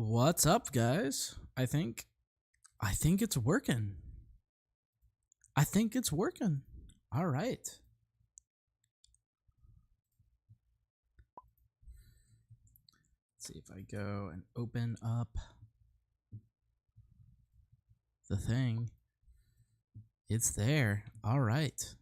What's up, guys? I think it's working. I think it's working. All right. Let's see if I go and open up the thing. It's there. All right.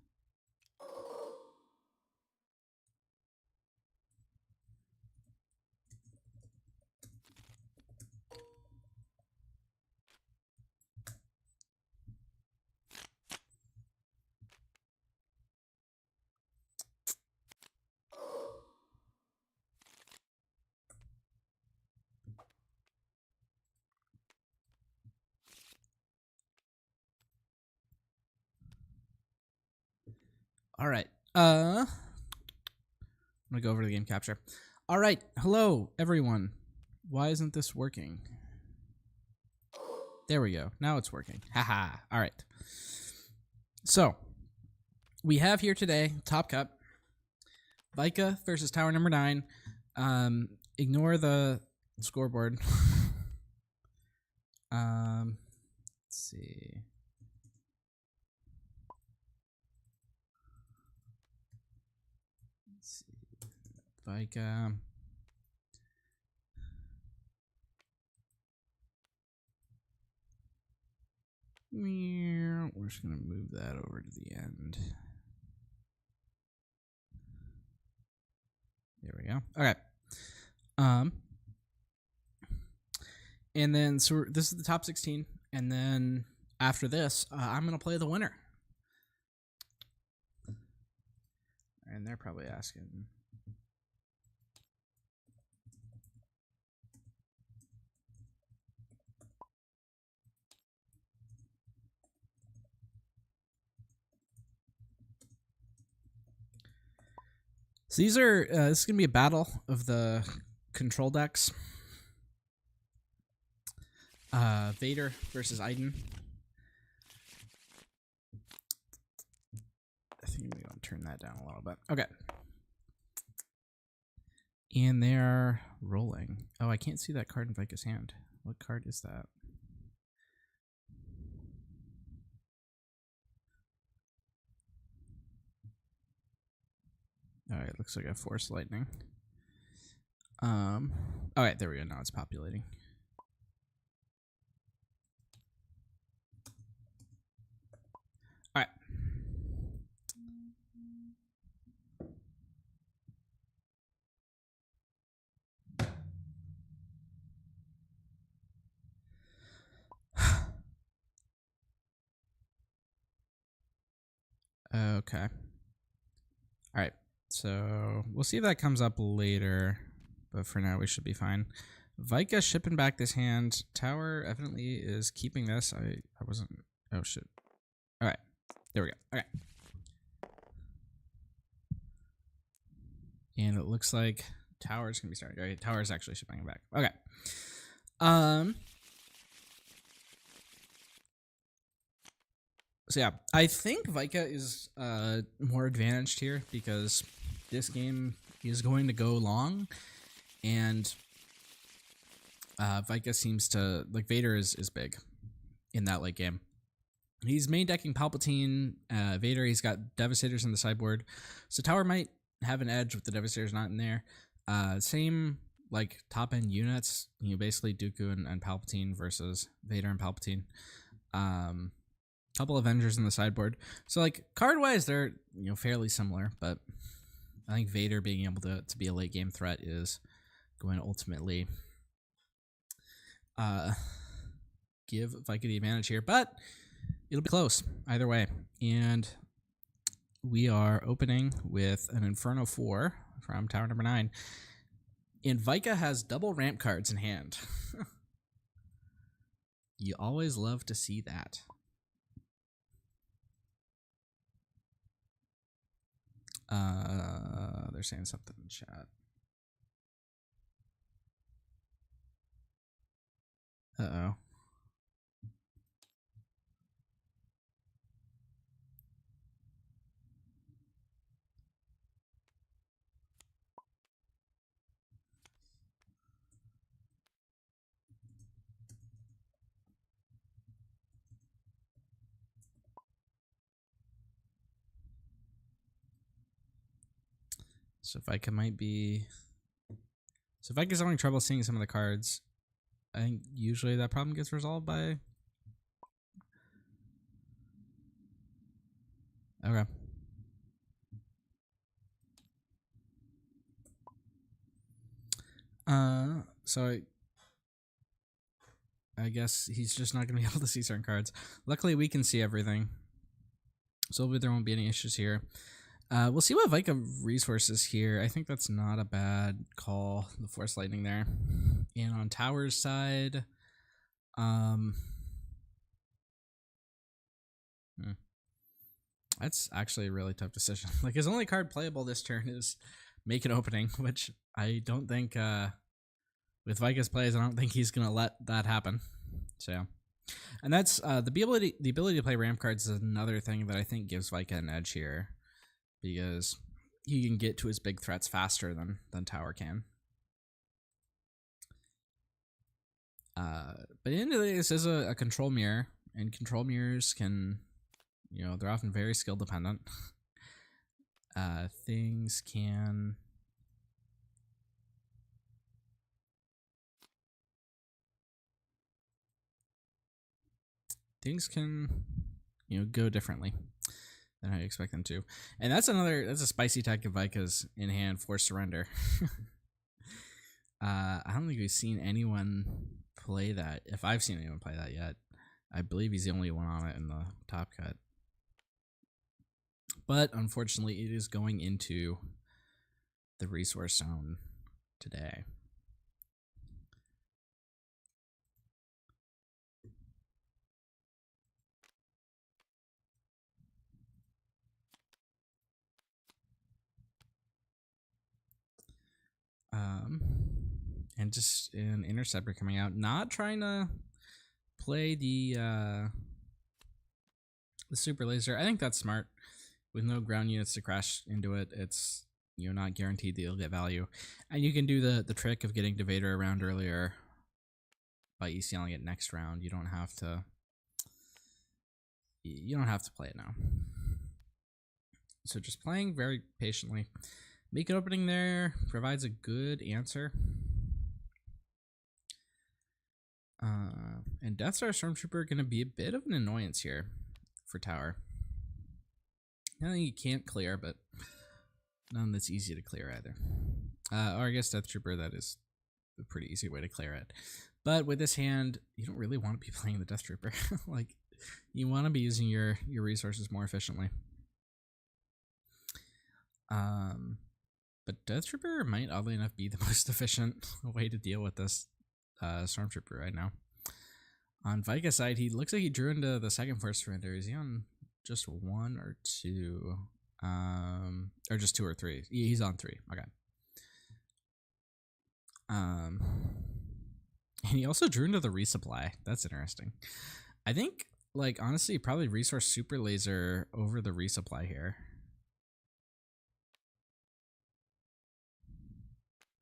All right. I'm gonna go over to the game capture. All right. Hello, everyone. Why isn't this working? There we go. Now it's working. Haha. All right. So we have here today Top Cup, Vika versus TowerNumberNine. Ignore the scoreboard. Let's see. Vika. We're just gonna move that over to the end. There we go. Okay. And then so this is the top 16, and then after this, I'm gonna play the winner. And they're probably asking. So these are this is gonna be a battle of the control decks. Vader versus Iden. I think I'm gonna turn that down a little bit. Okay. And they're rolling. Oh, I can't see that card in Vika's hand. What card is that? All right, looks like a Force Lightning. All right, there we go. Now it's populating. All right. Okay. All right. So we'll see if that comes up later, but for now we should be fine. Vika shipping back this hand. Tower evidently is keeping this. I wasn't. Oh shit. All right. There we go. Okay. And it looks like Tower's gonna be starting. All right. Tower's actually shipping it back. Okay. So yeah, I think Vika is more advantaged here because this game is going to go long, and Vika seems to like Vader is big in that late game. He's main decking Palpatine, Vader. He's got Devastators in the sideboard, so Tower might have an edge with the Devastators not in there. Same like top end units, you know, basically Dooku and Palpatine versus Vader and Palpatine. Couple Avengers in the sideboard. So like card wise, they're fairly similar, but I think Vader being able to be a late game threat is going to ultimately give Vika the advantage here, but it'll be close either way. And we are opening with an Inferno 4 from TowerNumberNine. And Vika has double ramp cards in hand. You always love to see that. They're saying something in chat. Uh-oh. So Vika might be... So Vika's having trouble seeing some of the cards. I think usually that problem gets resolved by... Okay. So I guess he's just not going to be able to see certain cards. Luckily, we can see everything. So hopefully there won't be any issues here. We'll see what Vika resources here. I think that's not a bad call. The Force Lightning there. And on Tower's side, that's actually a really tough decision. Like, his only card playable this turn is Make an Opening, which I don't think, with Vika's plays, I don't think he's going to let that happen. So, and that's, the ability to play ramp cards is another thing that I think gives Vika an edge here, because he can get to his big threats faster than Tower can. But at the end of the day, this is a control mirror, and control mirrors can, you know, they're often very skill dependent. Things can... Things can, you know, go differently than how you expect them to. And that's a spicy tech of Vika's in hand, Force Surrender. I don't think we've seen anyone play that. If I've seen anyone play that yet, I believe he's the only one on it in the top cut. But unfortunately, it is going into the resource zone today. And just an interceptor coming out, not trying to play the super laser. I think that's smart. With no ground units to crash into it, it's, you know, not guaranteed that you'll get value. And you can do the trick of getting Devader around earlier by ECLing it next round. You don't have to play it now. So just playing very patiently. Make an Opening there provides a good answer. And Death Star Stormtrooper are going to be a bit of an annoyance here for Tower. Nothing you can't clear, but none that's easy to clear either. Or I guess Death Trooper, that is a pretty easy way to clear it. But with this hand, you don't really want to be playing the Death Trooper. Like, you want to be using your resources more efficiently. But Death Trooper might, oddly enough, be the most efficient way to deal with this Stormtrooper right now. On Vika's side, he looks like he drew into the second Force Surrender. Is he on just 1 or 2? Or just 2 or 3? He's on 3. Okay. And he also drew into the resupply. That's interesting. I think, like, honestly, probably resource Super Laser over the resupply here.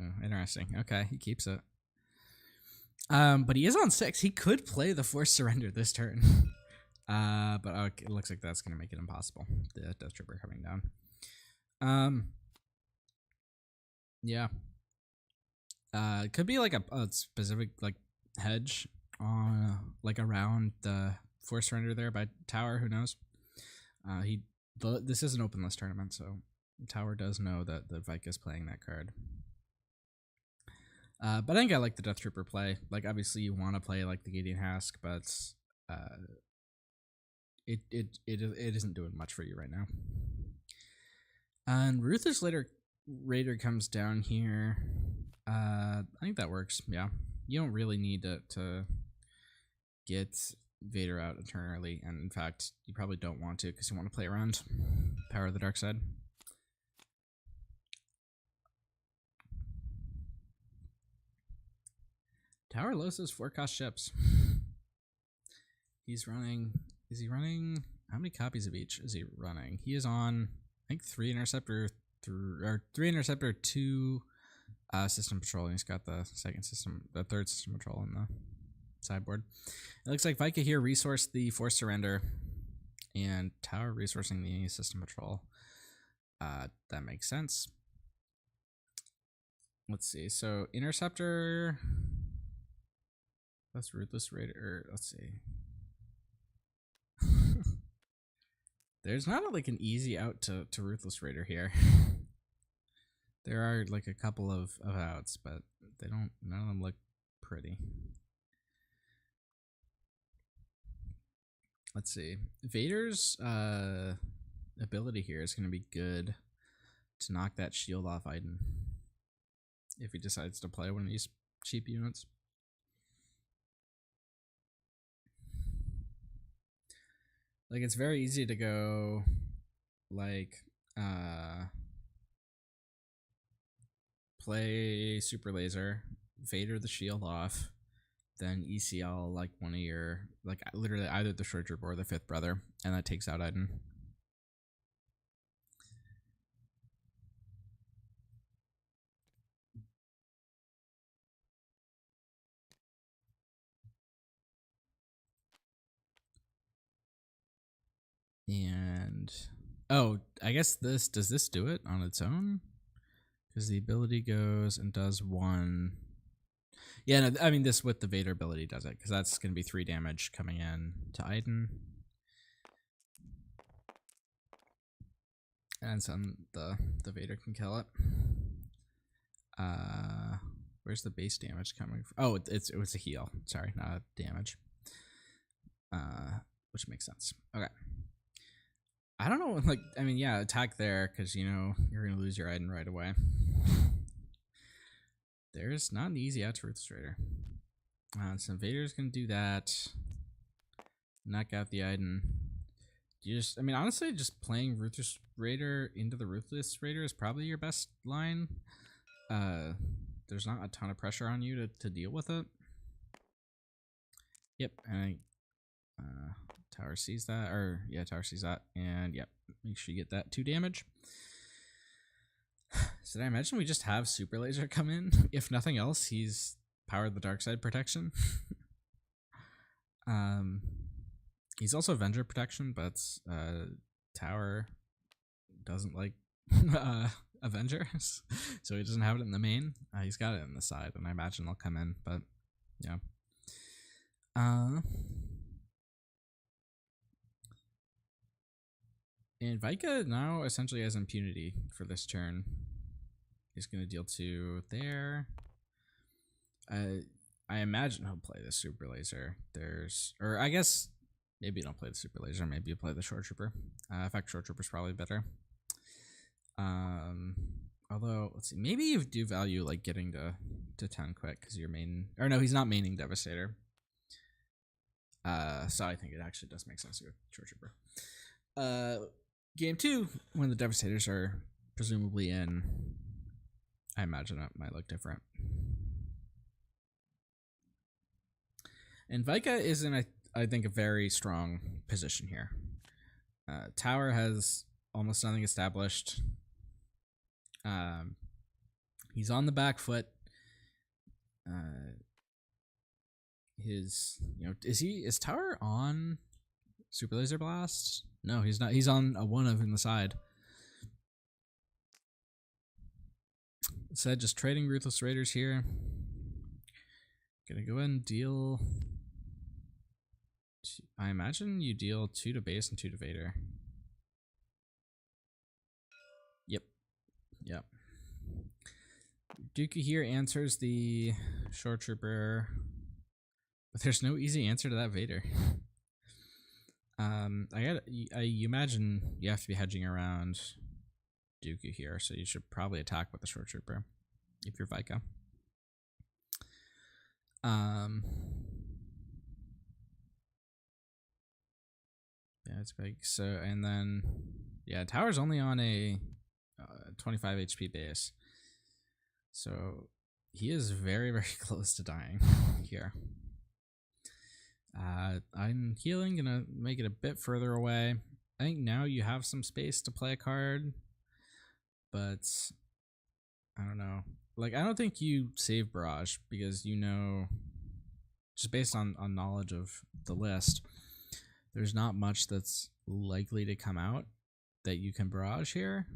Oh, interesting. Okay, he keeps it. But he is on 6. He could play the Force Surrender this turn. But okay, it looks like that's going to make it impossible. The Death Trooper coming down. Yeah. It could be like a specific, like, hedge on, like, around the Force Surrender there by Tower. Who knows? This is an open list tournament, so Tower does know that Vika is playing that card. But I think I like the Death Trooper play. Like, obviously you want to play like the Gideon Hask, but it isn't doing much for you right now. And Ruthless Raider comes down here. I think that works. Yeah, you don't really need to get Vader out a turn early, and in fact, you probably don't want to because you want to play around Power of the Dark Side. Tower Los has 4 cost ships. He's running. Is he running? How many copies of each is he running? He is on, I think, 3 Interceptor, 2 System Patrol, and he's got the third System Patrol on the sideboard. It looks like Vika here resourced the Force Surrender, and Tower resourcing the System Patrol. That makes sense. let's see. So Interceptor. That's Ruthless Raider. Let's see. There's not like an easy out to Ruthless Raider here. There are like a couple of outs, but they don't. None of them look pretty. Let's see. Vader's ability here is going to be good to knock that shield off Iden if he decides to play one of these cheap units. Like, it's very easy to go like play Super Laser, Vader the shield off, then ECL like one of your, like literally either the Short Trooper or the Fifth Brother, and that takes out Iden. And oh, I guess does this do it on its own? Because the ability goes and does one. Yeah, no, I mean this with the Vader ability does it, because that's going to be 3 damage coming in to Iden. And some the Vader can kill it. Where's the base damage coming from? Oh, it was a heal. Sorry, not a damage. Which makes sense. Okay. I don't know, like, I mean, yeah, attack there, because, you know, you're going to lose your Iden right away. There's not an easy out to Ruthless Raider. So Vader's going to do that. Knock out the Iden. You just, I mean, honestly, just playing Ruthless Raider into the Ruthless Raider is probably your best line. There's not a ton of pressure on you to deal with it. Yep, and Tower sees that, or yeah, Tower sees that, and yep, make sure you get that 2 damage. So I imagine we just have Super Laser come in. If nothing else, he's powered the dark side protection. He's also Avenger protection, but Tower doesn't like Avengers, so he doesn't have it in the main. He's got it in the side, and I imagine they'll come in, but yeah. And Vika now essentially has impunity for this turn. He's going to deal 2 there. I imagine he'll play the Super Laser. Or I guess maybe you don't play the Super Laser. Maybe you play the Short Trooper. In fact, Short Trooper's probably better. Although, let's see. Maybe you do value like getting to 10 quick because your main. Or no, he's not maining Devastator. So I think it actually does make sense to go Short Trooper. Game 2, when the Devastators are presumably in, I imagine it might look different. And Vika is in, I think, a very strong position here. Tower has almost nothing established. He's on the back foot. Is Tower on Super Laser Blast? No, he's not. He's on a 1 of in the side. Instead, just trading Ruthless Raiders here. Gonna go ahead and deal. I imagine you deal 2 to base and 2 to Vader. Yep. Dooku here answers the Short Trooper, but there's no easy answer to that Vader. You imagine you have to be hedging around Dooku here, so you should probably attack with the Short Trooper if you're Vika. Yeah, it's big. So, and then, yeah, Tower's only on a 25 HP base. So, he is very, very close to dying here. I'm healing, gonna make it a bit further away. I think now you have some space to play a card, but I don't know. Like, I don't think you save Barrage because you know, just based on knowledge of the list, there's not much that's likely to come out that you can Barrage here.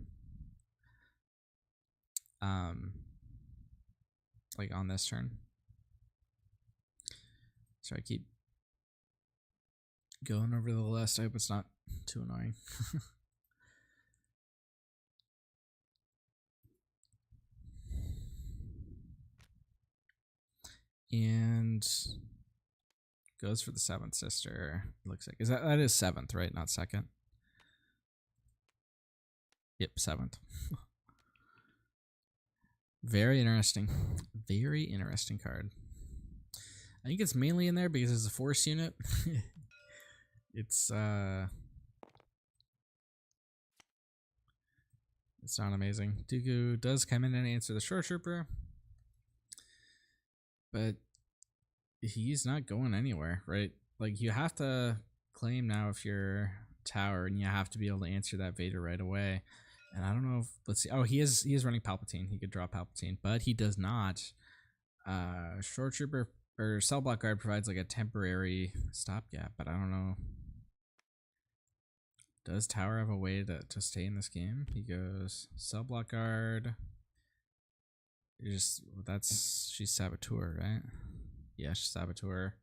like on this turn. So I keep going over the list. I hope it's not too annoying. And goes for the 7th sister. Looks like that is 7th, right? Not 2nd. Yep, 7th. Very interesting. Very interesting card. I think it's mainly in there because it's a force unit. It's not amazing. Dooku does come in and answer the short trooper, but he's not going anywhere, right? Like, you have to claim now if you're Tower, and you have to be able to answer that Vader right away. And I don't know if, let's see. Oh, he is running Palpatine. He could draw Palpatine, but he does not. Short trooper or cell block guard provides like a temporary stopgap, but I don't know. Does Tower have a way to stay in this game? He goes cell block guard. She's Saboteur, right? Yeah, she's Saboteur.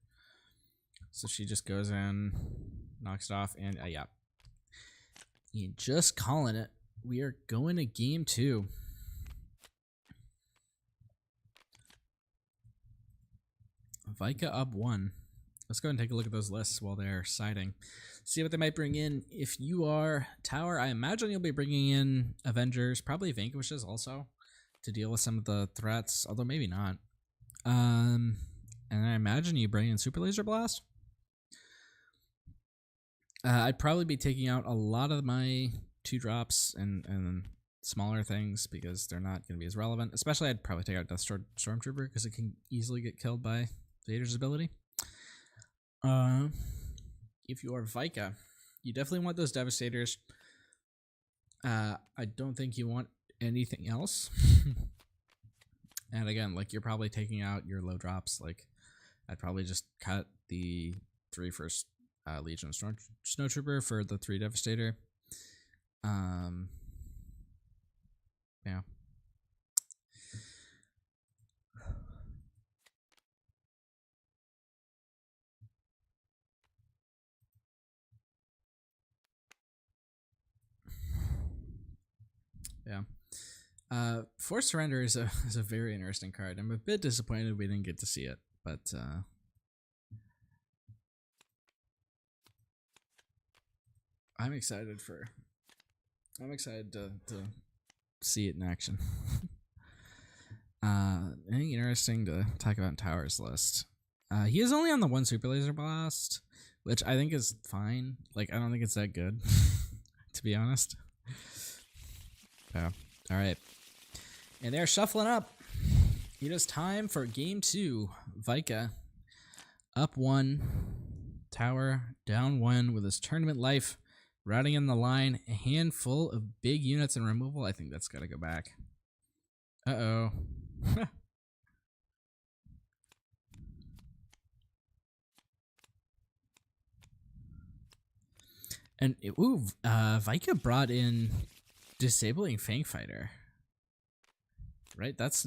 So she just goes in, knocks it off, and yeah. You just calling it. We are going to game 2. Vika up 1. Let's go ahead and take a look at those lists while they're siding. See what they might bring in. If you are Tower, I imagine you'll be bringing in Avengers, probably Vanquishes also, to deal with some of the threats, although maybe not. And I imagine you bring in Super Laser Blast. I'd probably be taking out a lot of my 2-drops and smaller things because they're not going to be as relevant. Especially, I'd probably take out Death Stormtrooper because it can easily get killed by Vader's ability. If you are Vika, you definitely want those Devastators. I don't think you want anything else. And again, like, you're probably taking out your low drops. Like, I'd probably just cut the 3 first Legion of Snowtrooper for the 3 Devastator. Yeah. Yeah. Forced Surrender is a very interesting card. I'm a bit disappointed we didn't get to see it, but I'm excited to see it in action. Anything interesting to talk about in Tower's list? He is only on the 1 Super Laser Blast, which I think is fine. Like, I don't think it's that good, to be honest. Yeah. All right. And they're shuffling up. It is time for game 2. Vika up 1. Tower down 1 with his tournament life. Routing in the line. A handful of big units and removal. I think that's got to go back. Uh-oh. And Vika brought in Disabling Fangfighter. Right, that's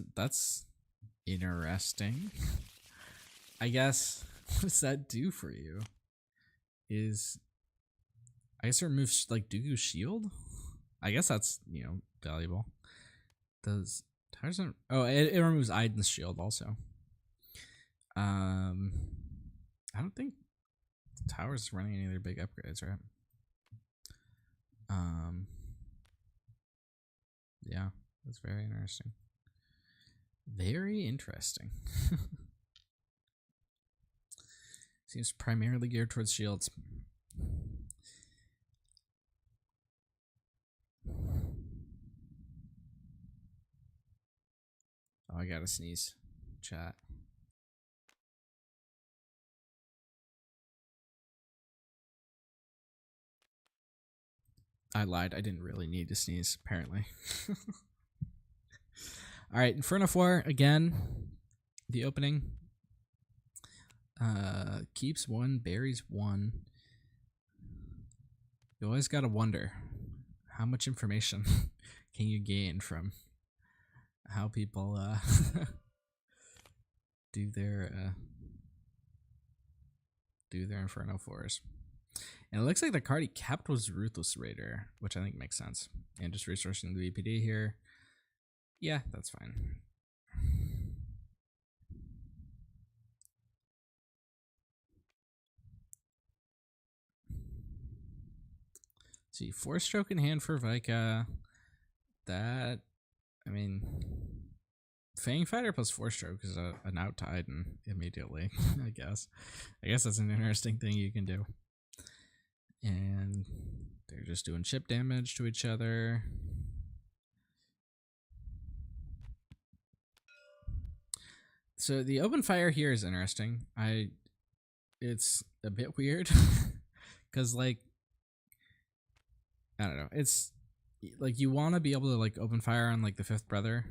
interesting. I guess, what does that do for you? I guess it removes like Dooku's shield. I guess that's, valuable. Does Tarzan? Oh, it removes Aiden's shield also. I don't think the Tower's running any other big upgrades, right? Yeah, that's very interesting. Very interesting. Seems primarily geared towards shields. Oh, I gotta sneeze. Chat. I lied. I didn't really need to sneeze, apparently. All right, Inferno 4 again. The opening. Keeps 1, buries 1. You always gotta wonder, how much information can you gain from how people do their Inferno 4s. And it looks like the card he kept was Ruthless Raider, which I think makes sense. And just resourcing the VPD here. Yeah, that's fine. See, 4-stroke in hand for Vika. That, I mean, Fang Fighter plus 4-stroke is an out to Iden immediately, I guess. I guess that's an interesting thing you can do. And they're just doing chip damage to each other. So the open fire here is interesting. It's a bit weird because, like, I don't know. It's like you want to be able to like open fire on like the fifth brother.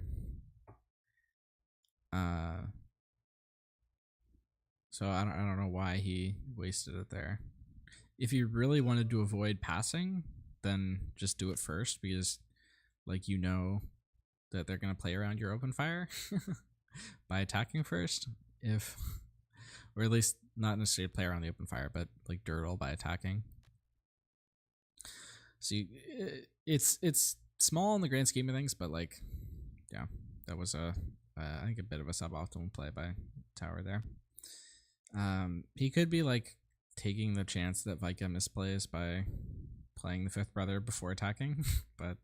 So I don't know why he wasted it there. If you really wanted to avoid passing, then just do it first because, like, you know that they're gonna play around your open fire by attacking first. Or at least not necessarily play around the open fire, but like dirtle by attacking. So it's small in the grand scheme of things, but like, yeah, that was I think a bit of a suboptimal play by Tower there. He could be like taking the chance that Vika misplays by playing the fifth brother before attacking, but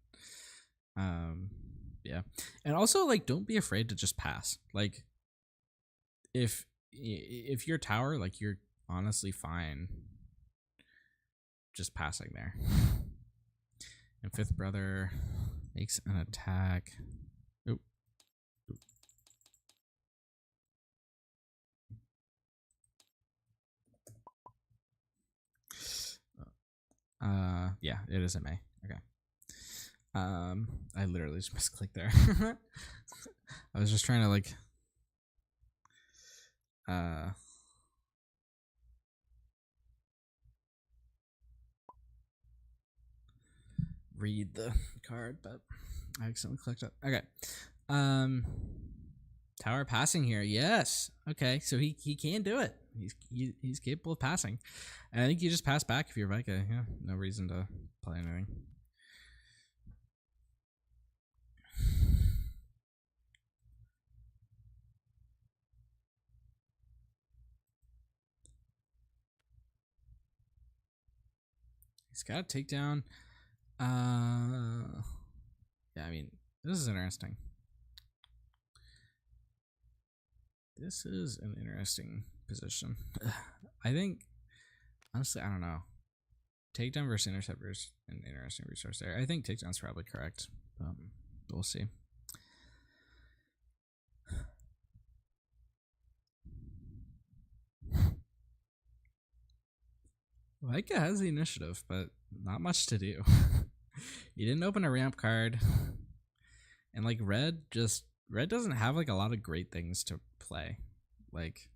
yeah. And also, like, don't be afraid to just pass. Like, if you're Tower, like, you're honestly fine just passing there. And fifth brother makes an attack. Oop. Yeah, it is a May. Okay. I literally just misclicked there. I was just trying to like read the card, but I accidentally clicked it. Okay. Tower passing here. Yes. Okay, so he can do it. He's capable of passing. And I think you just pass back if you're Vika. Yeah, no reason to play anything. He's got a takedown. Yeah, I mean, this is interesting. This is an interesting position. I think, honestly, I don't know. Takedown versus interceptor is an interesting resource there. I think takedown's probably correct. We'll see. Vika has the initiative, but not much to do. You didn't open a ramp card. And like red doesn't have like a lot of great things to play. Like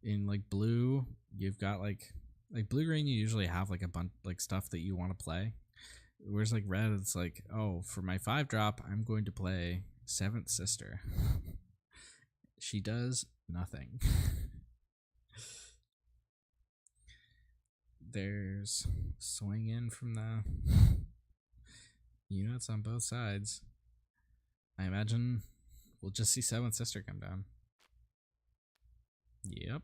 in like blue, you've got like blue green you usually have like a bunch like stuff that you want to play. Whereas like red, it's like, oh, for my 5-drop, I'm going to play Seventh Sister. She does nothing. There's swing in from the units on both sides. I imagine we'll just see Seventh Sister come down. Yep.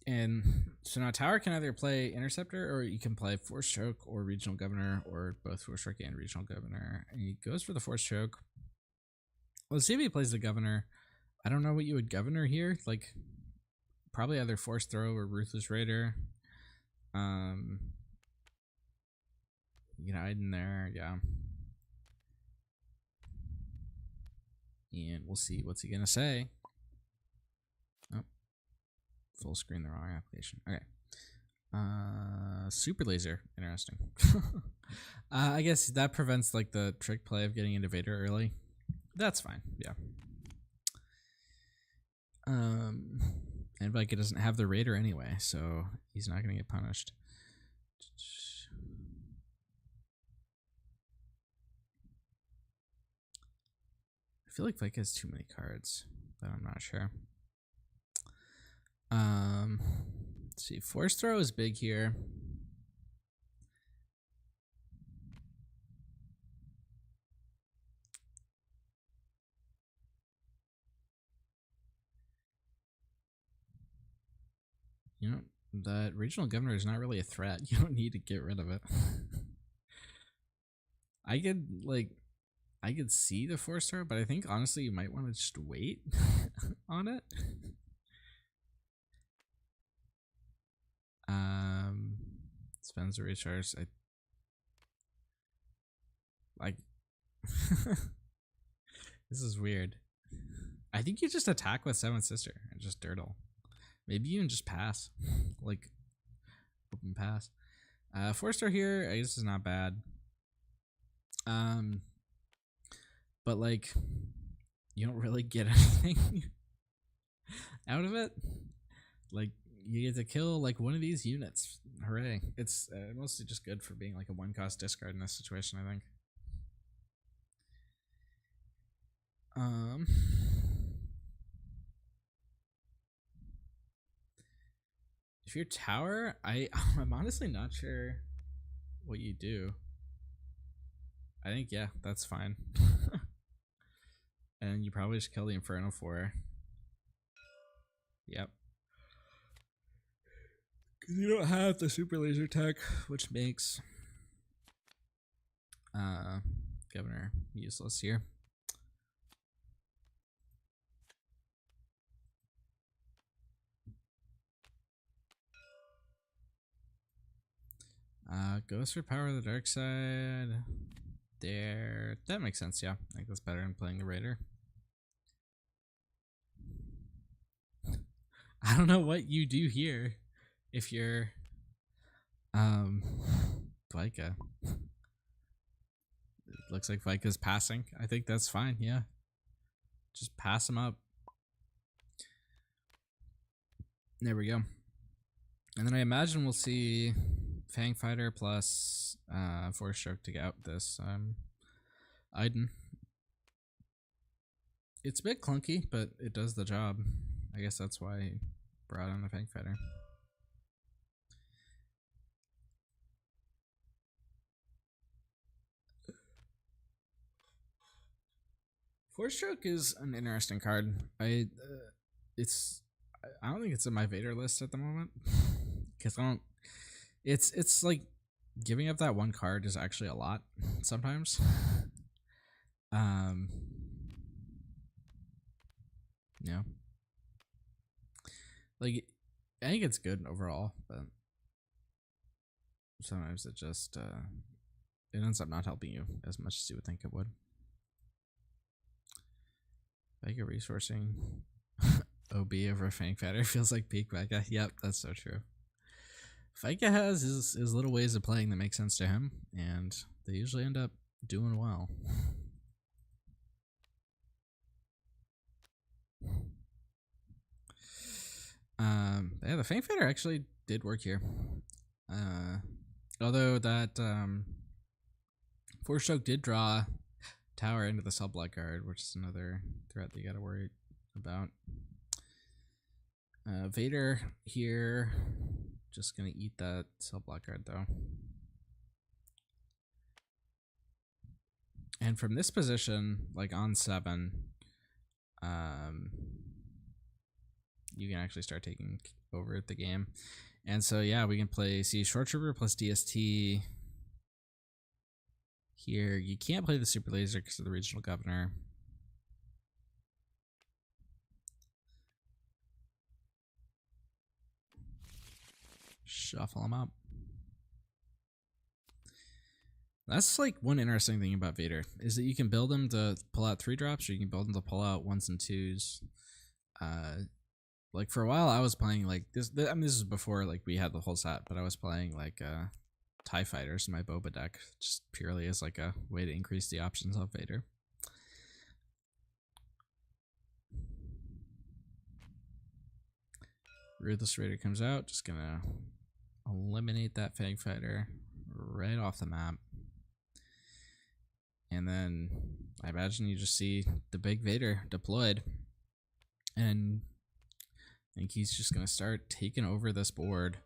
And so now Tower can either play Interceptor or you can play 4-stroke or Regional Governor or both 4-stroke and Regional Governor. And he goes for the 4-stroke. Let's see if he plays the Governor. I don't know what you would Governor here. Like, probably either Force Throw or Ruthless Raider. You know, in there, yeah. And we'll see what's he gonna say. Oh, full screen the wrong application. Okay. Super laser, interesting. I guess that prevents like the trick play of getting into Vader early. That's fine, yeah. And Vika doesn't have the Raider anyway, so he's not going to get punished. I feel like Vika has too many cards, but I'm not sure. Let's see. Force Throw is big here. You know, that regional governor is not really a threat. You don't need to get rid of it. I could see the Force Throw, but I think honestly you might want to just wait on it. Spends the recharge. This is weird. I think you just attack with Seventh Sister and just dirtle. Maybe even just pass. Like open pass. Force Throw here, I guess is not bad. But like you don't really get anything out of it. Like you get to kill like one of these units. Hooray. It's mostly just good for being like a 1-cost discard in this situation, I think. If you're tower, I'm honestly not sure what you do. I think, yeah, that's fine. And you probably just kill the Inferno for her. Yep. Because you don't have the super laser tech, which makes Governor useless here. Goes for Power of the Dark Side. There. That makes sense, yeah. I think that's better than playing the Raider. I don't know what you do here if you're Vika. It looks like Vika's passing. I think that's fine, yeah. Just pass him up. There we go. And then I imagine we'll see Fang Fighter plus Force Stroke to get out this Iden. It's a bit clunky, but it does the job. I guess that's why he brought on the Fang Fighter. Force Stroke is an interesting card. I don't think it's in my Vader list at the moment because I don't. It's like giving up that one card is actually a lot sometimes. Yeah. Like I think it's good overall, but sometimes it just it ends up not helping you as much as you would think it would. Vika resourcing OB over Fang Fighter feels like peak Vika. Yep, that's so true. Vika has his little ways of playing that make sense to him, and they usually end up doing well. Yeah, the Fang Fighter actually did work here. Although that Force Stroke did draw Tower into the sub block guard, which is another threat that you gotta worry about. Vader here, just gonna eat that sub block guard though. And from this position, like on 7, you can actually start taking over the game. And so yeah, we can play Short Trooper plus DST. Here, you can't play the Super Laser because of the Regional Governor. Shuffle them up. That's like one interesting thing about Vader is that you can build him to pull out 3-drops, or you can build him to pull out 1s and 2s. Like for a while, I was playing like this. I mean, this is before like we had the whole set, but I was playing like TIE Fighters in my Boba deck, just purely as like a way to increase the options of Vader. Ruthless Raider comes out, just gonna eliminate that Fang Fighter right off the map. And then I imagine you just see the big Vader deployed. And I think he's just gonna start taking over this board.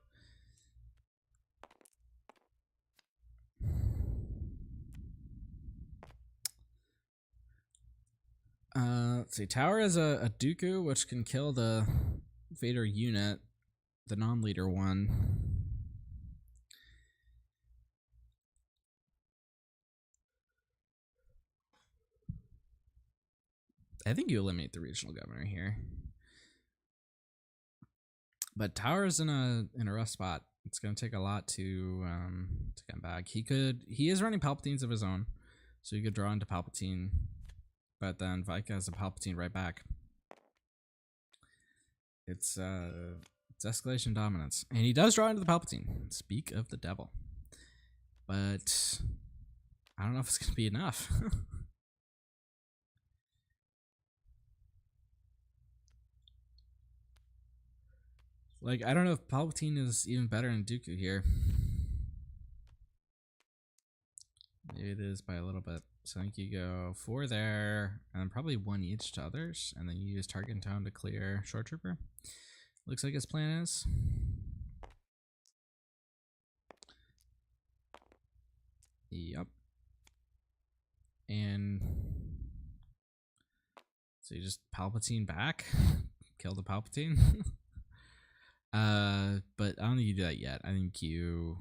Let's see. Tower has a Dooku, which can kill the Vader unit, the non-leader one. I think you eliminate the regional governor here. But Tower is in a rough spot. It's gonna take a lot to get back. He is running Palpatines of his own, so you could draw into Palpatine. But then Vika has a Palpatine right back. It's escalation dominance. And he does draw into the Palpatine. Speak of the devil. But I don't know if it's going to be enough. Like, I don't know if Palpatine is even better than Dooku here. Maybe it is by a little bit. So I think you go 4 there, and then probably 1 each to others, and then you use Target Town to clear Short Trooper. Looks like his plan is. Yep. And so you just Palpatine back, kill the Palpatine. But I don't think you do that yet. I think you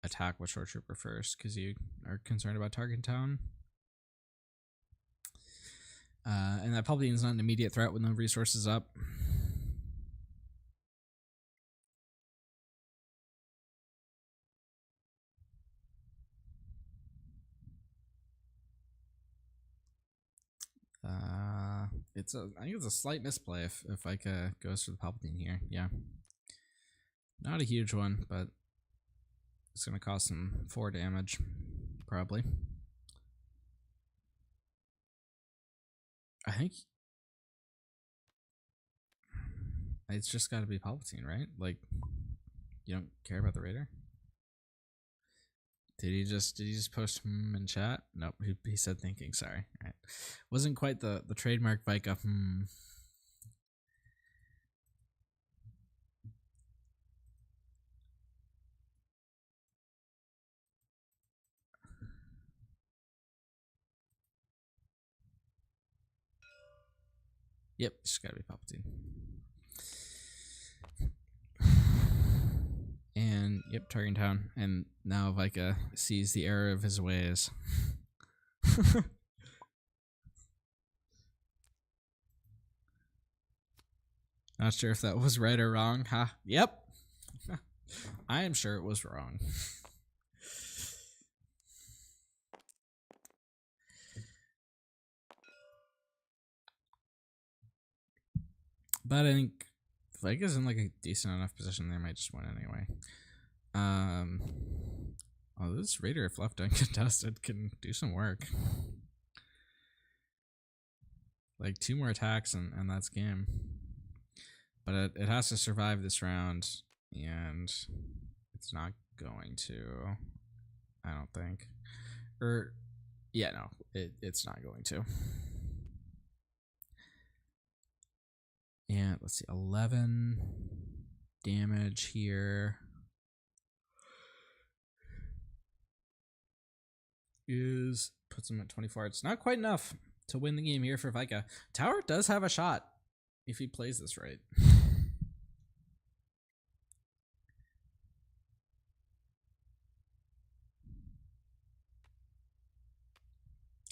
attack with Short Trooper first because you are concerned about Target Town. And that Palpatine's not an immediate threat with no resources up. I think it's a slight misplay if Vika goes for the Palpatine here. Yeah. Not a huge one, but it's gonna cost him 4 damage, probably. I think it's just gotta be Palpatine, right? Like, you don't care about the Raider? Did he just post in chat? Nope, he said thinking, sorry. All right. Wasn't quite the trademark Vika. Yep, it's gotta be Palpatine. And yep, Target Town. And now Vika sees the error of his ways. Not sure if that was right or wrong, huh? Yep. I am sure it was wrong. But I think Vika's in like a decent enough position they might just win anyway. Oh, this Raider, if left uncontested, can do some work. Like 2 more attacks and that's game. But it has to survive this round, and it's not going to, I don't think. Or, yeah, no, it's not going to. And let's see, 11 damage here. Puts him at 24. It's not quite enough to win the game here for Vika. Tower does have a shot if he plays this right.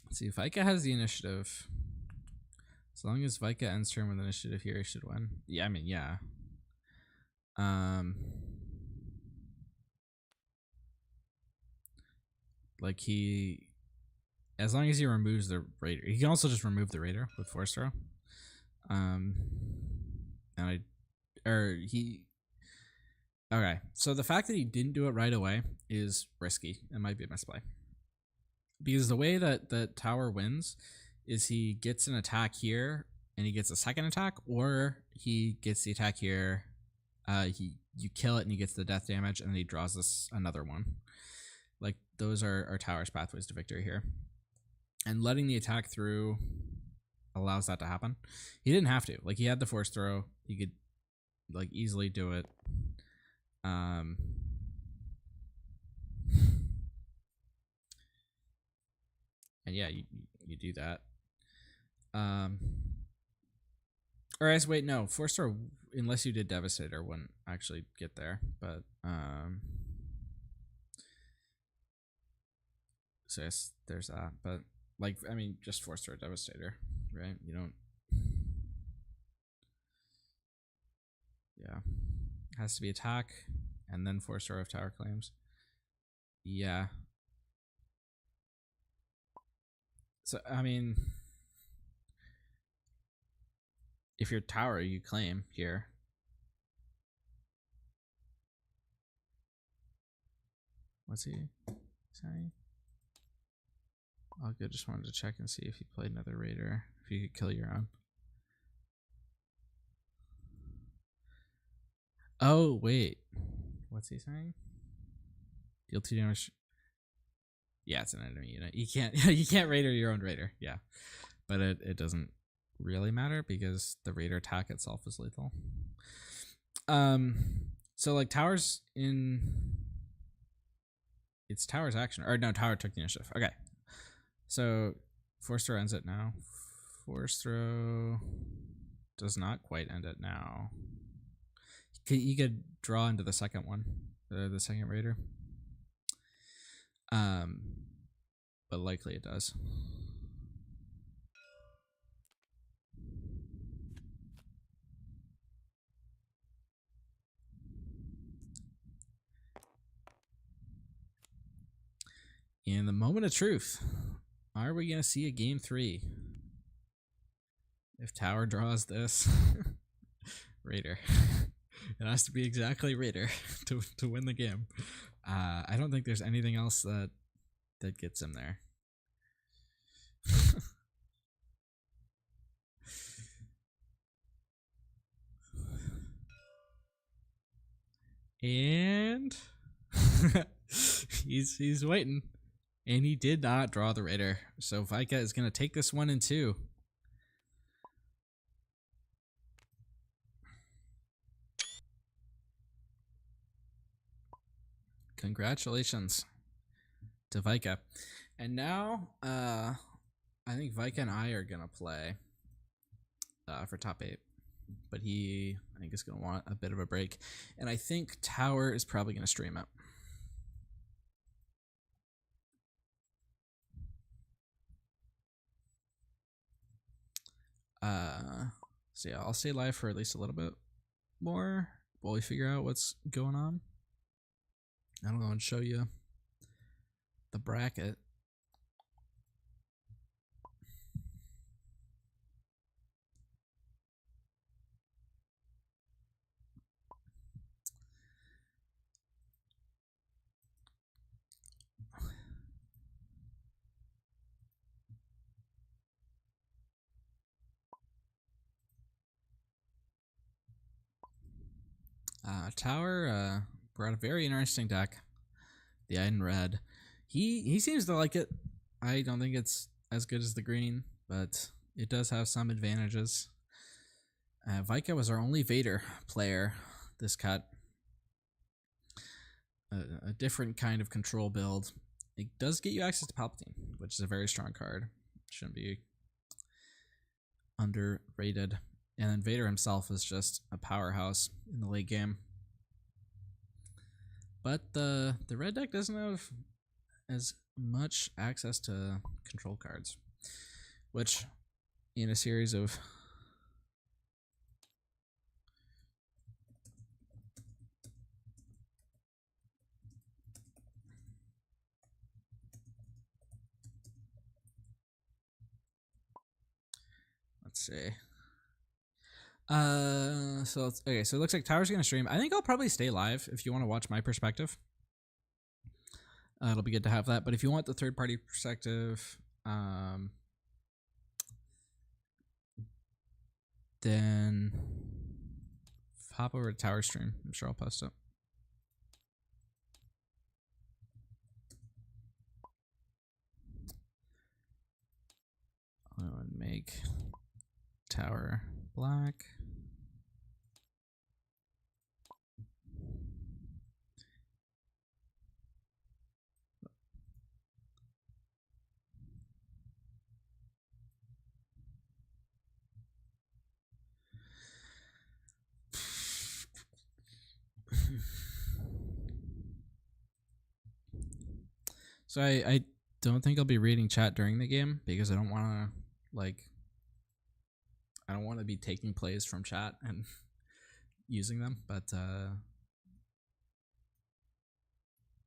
Let's see, if Vika has the initiative, as long as Vika ends turn with initiative here, he should win. Yeah, I mean, yeah. Like as long as he removes the Raider, he can also just remove the Raider with Force Throw. Okay, so the fact that he didn't do it right away is risky. It might be a misplay. Because the way that Tower wins is he gets an attack here and he gets a second attack, or he gets the attack here you kill it and he gets the death damage, and then he draws this another one. Like, those are Tower's pathways to victory here. And letting the attack through allows that to happen. He didn't have to. Like, he had the force throw. He could, like, easily do it. And yeah, you do that. Or as wait, no, force throw, unless you did Devastator, wouldn't actually get there. But so yes, there's that. But like, I mean, just force throw Devastator, right? You don't. Yeah, it has to be attack and then force throw if tower claims. Yeah. So I mean, if you're tower, you claim here. What's he saying? All good. Just wanted to check and see if you played another raider. If you could kill your own. Oh wait, what's he saying? Deal 2 damage. Yeah, it's an enemy unit. You can't you can't raider your own raider. Yeah, but it doesn't really matter because the raider attack itself is lethal. So like towers in it's tower's action, or no, tower took the initiative. Okay, so force throw ends it now. Force throw does not quite end it now. You could draw into the second one, the second raider. But likely it does. In the moment of truth, are we gonna see a game 3? If tower draws this raider, it has to be exactly raider to win the game. I don't think there's anything else that gets him there. And he's waiting, and he did not draw the raider. So Vika is gonna take this 1 and 2. Congratulations to Vika. And now, I think Vika and I are gonna play for top 8, but I think is gonna want a bit of a break, and I think Tower is probably gonna stream it. So yeah, I'll stay live for at least a little bit more while we figure out what's going on. I don't know, and show you the bracket. Tower brought a very interesting deck, the Iden Red. He seems to like it. I don't think it's as good as the green, but it does have some advantages. Vika was our only Vader player this cut. A different kind of control build. It does get you access to Palpatine, which is a very strong card. Shouldn't be underrated. And then Vader himself is just a powerhouse in the late game. But the red deck doesn't have as much access to control cards, which in a series of let's see. So okay, so it looks like Tower's gonna stream. I think I'll probably stay live if you want to watch my perspective. It'll be good to have that. But if you want the third-party perspective, then hop over to Tower stream. I'm sure I'll post it. I would make Tower black. So I don't think I'll be reading chat during the game because I don't want to I don't want to be taking plays from chat and using them, but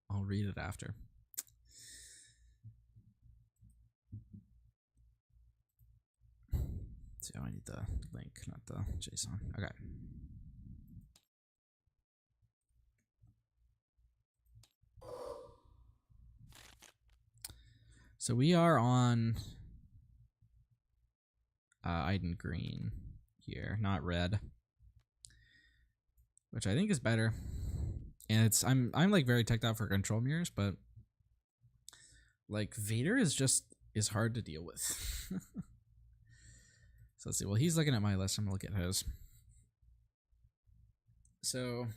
I'll read it after. So I need the link, not the JSON. Okay. So we are on Iden green here, not red, which I think is better. And it's I'm like very teched out for control mirrors, but like Vader is hard to deal with. So let's see. Well, he's looking at my list. I'm gonna look at his. So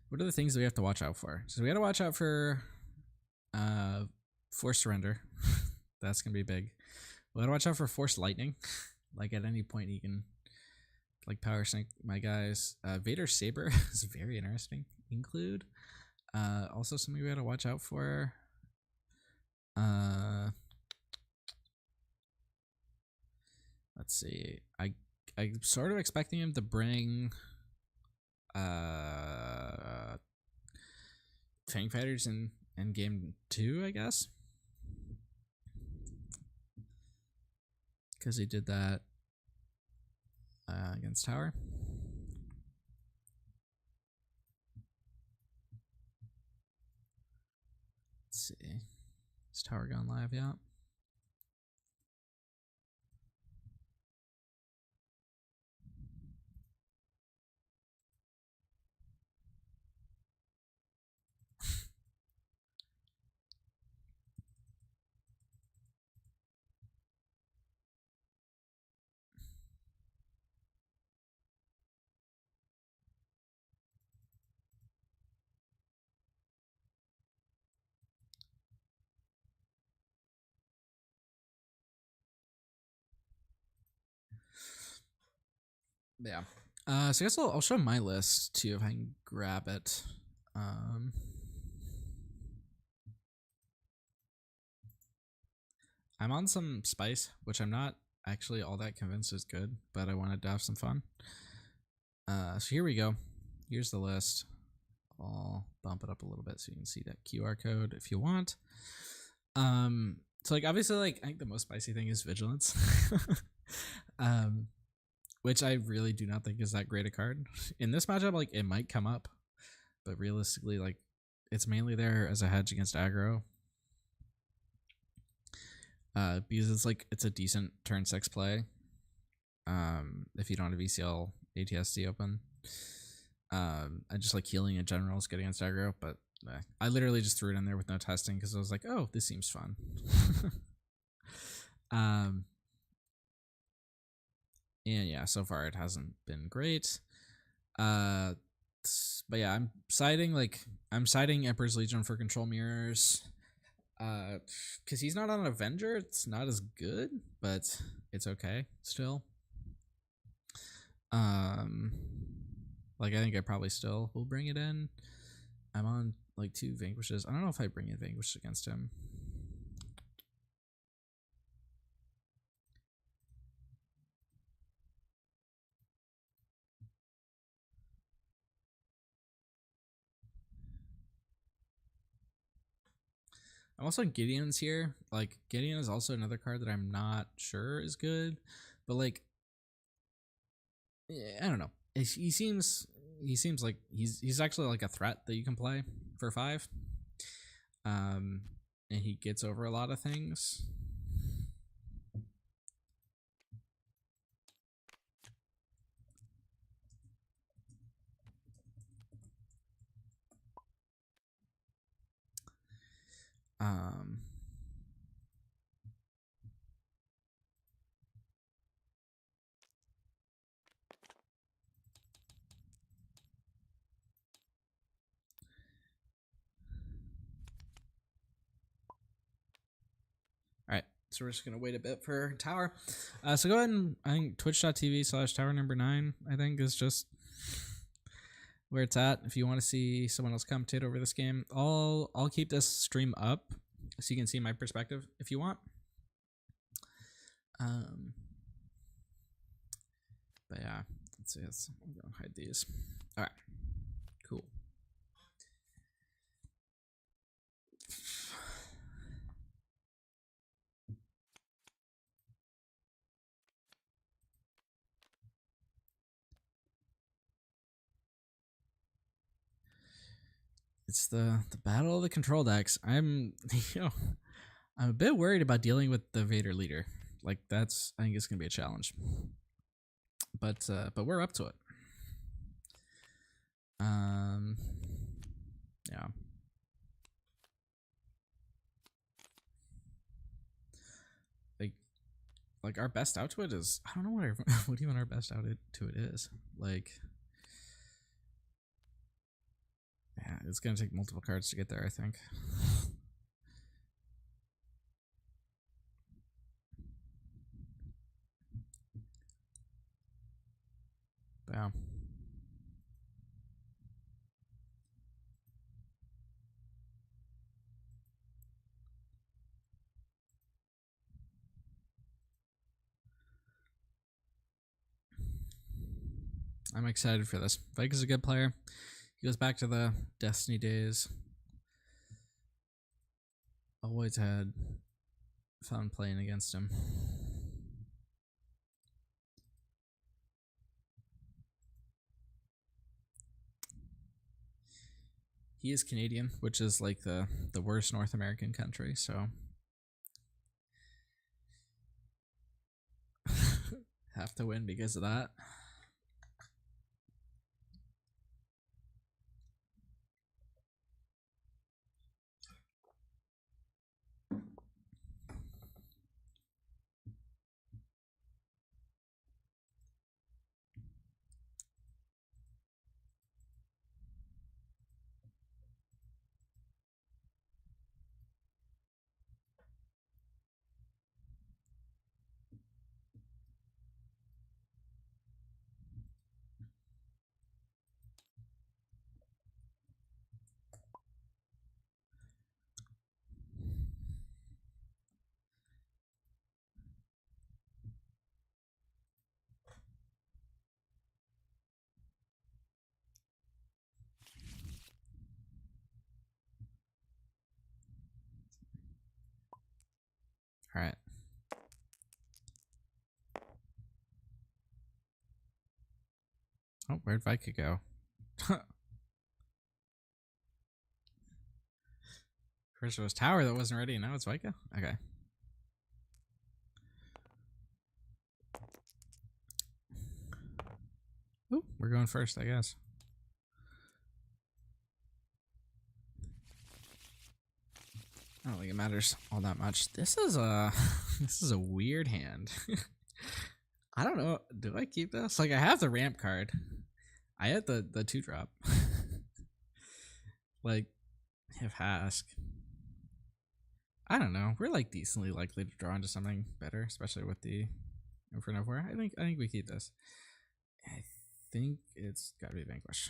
what are the things that we have to watch out for? So we got to watch out for forced surrender. That's gonna be big. We got to watch out for forced lightning. Like at any point he can like power sync my guys. Vader's saber is very interesting. Include. Also something we got to watch out for. Let's see. I'm sort of expecting him to bring Fang Fighters in game 2, I guess. Because he did that against Tower. Let's see. Is Tower gone live yet? Yeah. So I guess I'll show my list too if I can grab it. I'm on some spice, which I'm not actually all that convinced is good, but I wanted to have some fun. So here we go. Here's the list. I'll bump it up a little bit so you can see that QR code if you want. So like obviously like I think the most spicy thing is vigilance. Which I really do not think is that great a card. In this matchup, like it might come up, but realistically, like it's mainly there as a hedge against aggro. Because it's like it's a decent turn 6 play. If you don't have VCL ATSD open. I just like healing in general is good against aggro, but I literally just threw it in there with no testing because I was like, oh, this seems fun. And yeah, so far it hasn't been great. But yeah, I'm citing Emperor's Legion for control mirrors. Because he's not on an Avenger, it's not as good, but it's okay still. Like I think I probably still will bring it in. I'm on like 2 Vanquishes. I don't know if I bring in Vanquish against him. I'm also on Gideon's here. Like Gideon is also another card that I'm not sure is good, but like I don't know. He seems like he's actually like a threat that you can play for 5. And he gets over a lot of things. Um, all right, so we're just gonna wait a bit for Tower. So go ahead and I think twitch.tv/TowerNumberNine I think is just where it's at. If you want to see someone else commentate over this game, I'll keep this stream up so you can see my perspective if you want. But yeah, let's see. I'm gonna hide these. All right, cool. It's the battle of the control decks. I'm I'm a bit worried about dealing with the Vader leader. Like I think it's gonna be a challenge. But we're up to it. Yeah. Like our best out to it is, I don't know what even our best out to it is. Like, yeah, it's gonna take multiple cards to get there, I think. But yeah. I'm excited for this. Vika's a good player. He goes back to the Destiny days. Always had fun playing against him. He is Canadian, which is like the worst North American country, so have to win because of that. All right. Oh, where'd Vika go? First it was Tower that wasn't ready, now it's Vika? Okay. Ooh, we're going first, I guess. I don't think it matters all that much. This is a this is a weird hand. I don't know. Do I keep this? Like I have the ramp card. I had the 2-drop. Like if Hask. I don't know. We're like decently likely to draw into something better, especially with the Inferno 4. I think we keep this. I think it's gotta be Vanquish.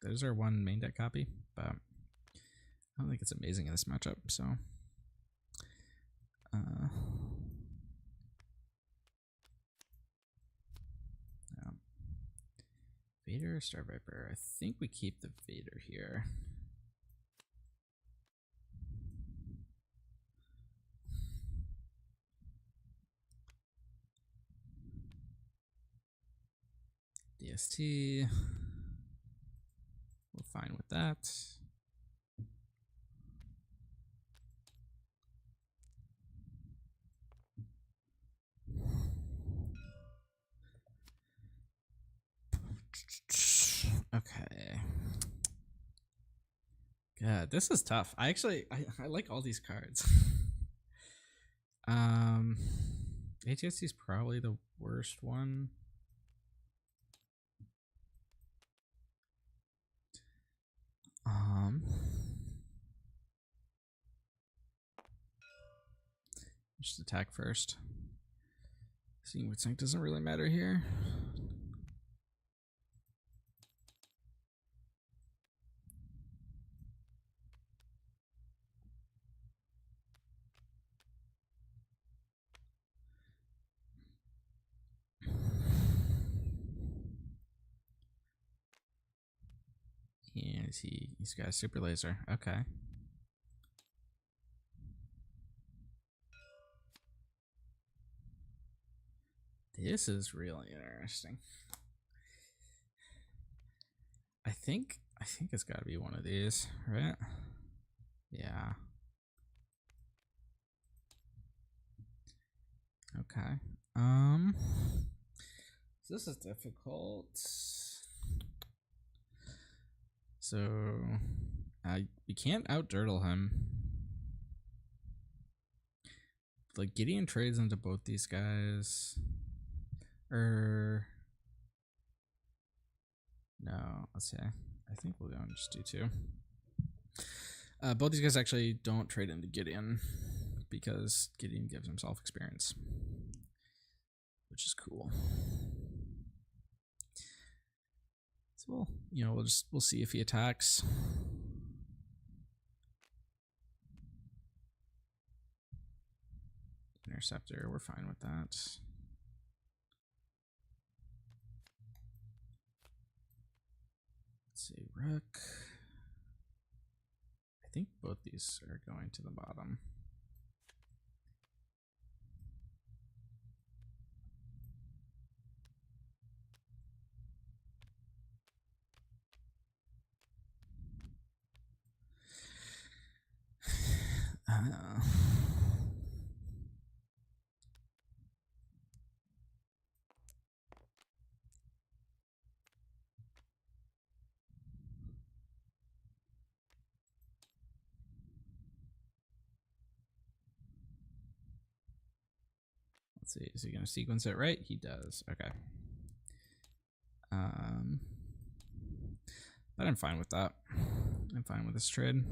There's our one main deck copy, but I don't think it's amazing in this matchup, so yeah. Vader, Star Viper. I think we keep the Vader here. DST. We're fine with that. Okay. God, this is tough. I like all these cards. ATSC is probably the worst one. Just attack first. Seeing what sync doesn't really matter here. And he's got a super laser. Okay. This is really interesting. I think it's got to be one of these, right? Yeah. Okay. This is difficult. So we can't out-dirtle him. Like Gideon trades into both these guys. No, let's see. I think we'll go and just do two. Both these guys actually don't trade into Gideon because Gideon gives himself experience, which is cool. So we'll see if he attacks. Interceptor, we're fine with that. Let's see, Rook. I think both these are going to the bottom. Let's see, is he going to sequence it right? He does. Okay. But I'm fine with that. I'm fine with this trade.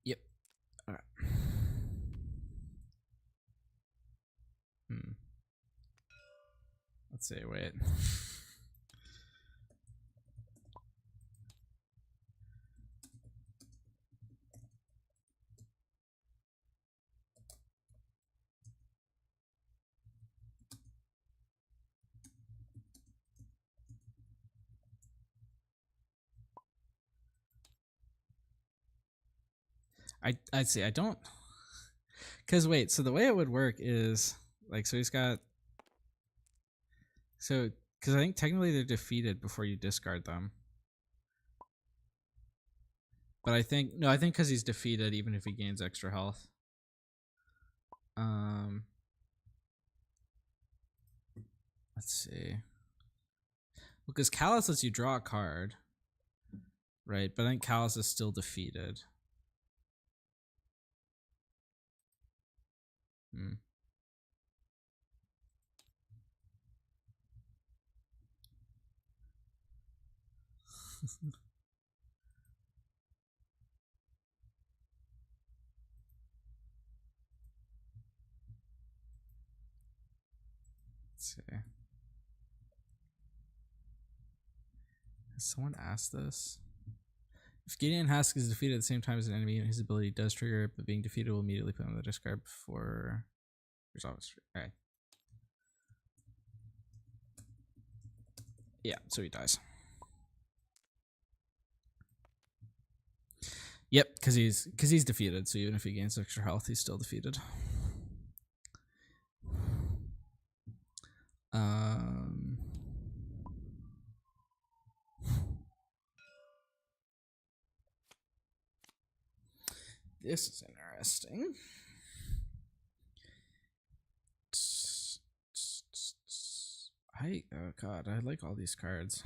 Yep. All right. Let's see, wait. I'd say I don't, because wait, so the way it would work is like, so he's got, so because I think technically they're defeated before you discard them, but I think because he's defeated even if he gains extra health. Let's see, because Callus lets you draw a card, right? But I think Callus is still defeated. Let's see. Has someone asked this? If Gideon Hask is defeated at the same time as an enemy and his ability does trigger it, but being defeated will immediately put him on the discard before resolve. Alright. Yeah, so he dies. Yep, because he's defeated, so even if he gains extra health, he's still defeated. This is interesting. Oh god, I like all these cards.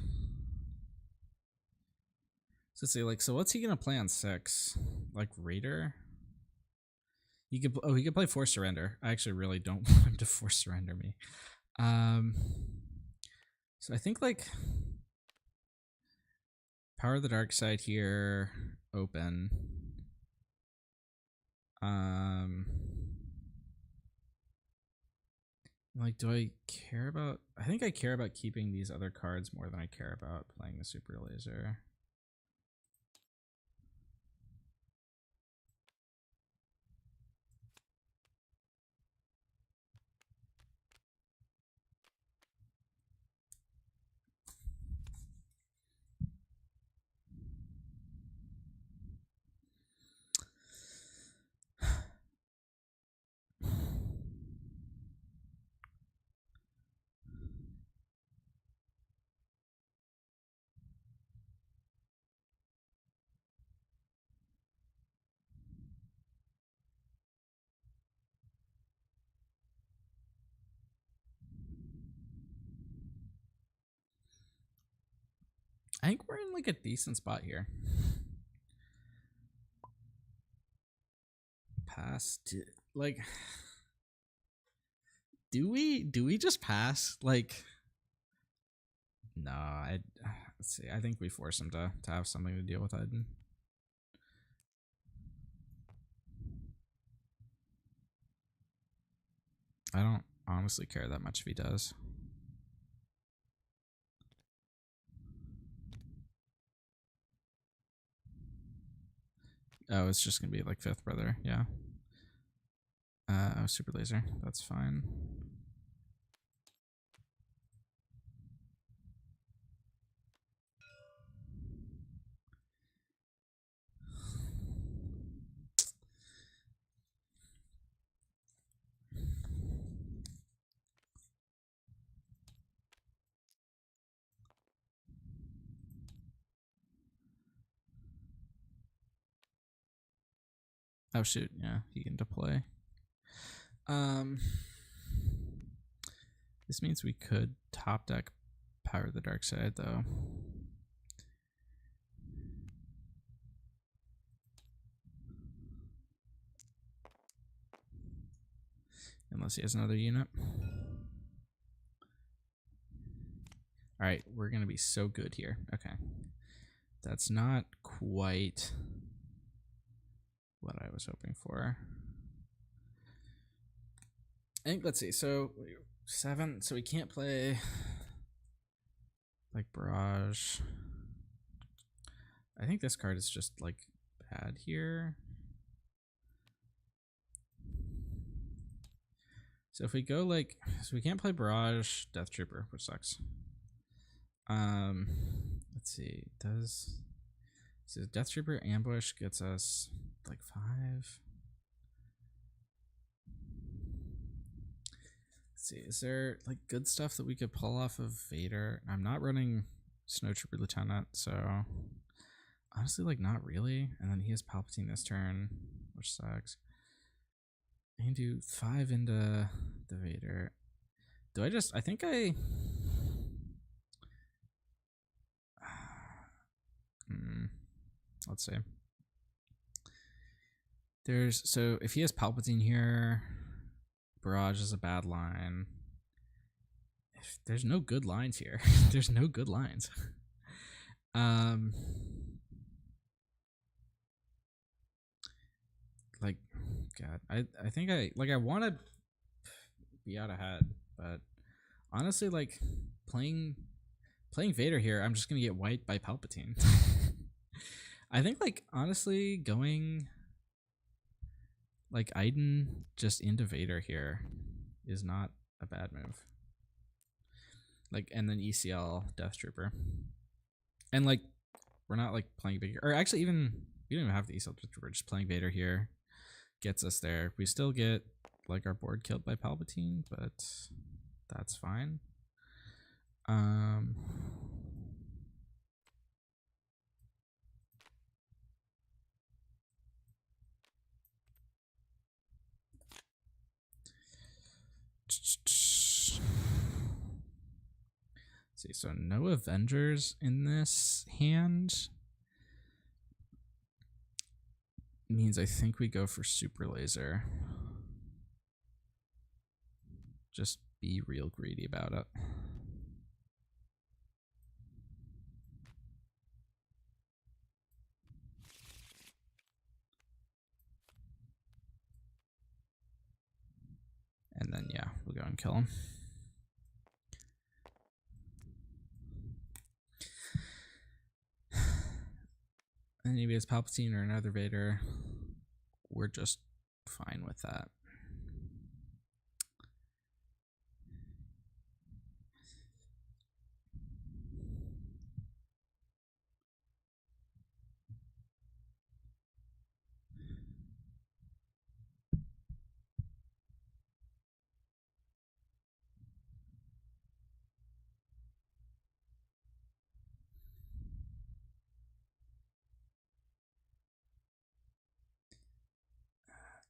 So say like, so what's he gonna play on 6? Like Raider? He could he could play Force Surrender. I actually really don't want him to Force Surrender me. So I think like Power of the Dark Side here, open. Like, do I care about... I think I care about keeping these other cards more than I care about playing the Super Laser. I think we're in like a decent spot here. Pass to, like, do we just pass? Like, no, let's see. I think we force him to have something to deal with Iden. I don't honestly care that much if he does. Oh, it's just gonna be like 5th brother, yeah. Super Laser, that's fine. Oh shoot, yeah, he can deploy. This means we could top deck Power of the Dark Side though. Unless he has another unit. Alright, we're gonna be so good here. Okay. That's not quite what I was hoping for. I think, let's see, so 7, so we can't play like Barrage. I think this card is just like bad here. So if we go like, so we can't play Barrage, Death Trooper, which sucks. Let's see, so Death Trooper Ambush gets us like 5. Let's see, is there like good stuff that we could pull off of Vader? I'm not running Snow Trooper Lieutenant, so honestly, like not really. And then he has Palpatine this turn, which sucks. I can do 5 into the Vader. Do I just, I think I... let's see. There's, so if he has Palpatine here, Barrage is a bad line. There's no good lines here. There's no good lines. Like, God, I think I want to be out ahead, but honestly, like playing Vader here, I'm just gonna get wiped by Palpatine. I think, like, honestly, going like Iden just into Vader here is not a bad move. Like, and then ECL Death Trooper, and like we're not like playing bigger, or actually even we don't even have the ECL Death Trooper. Just playing Vader here gets us there. We still get like our board killed by Palpatine, but that's fine. See, so no Avengers in this hand means I think we go for Super Laser. Just be real greedy about it. And then, yeah, we'll go and kill him. And maybe it's Palpatine or another Vader. We're just fine with that.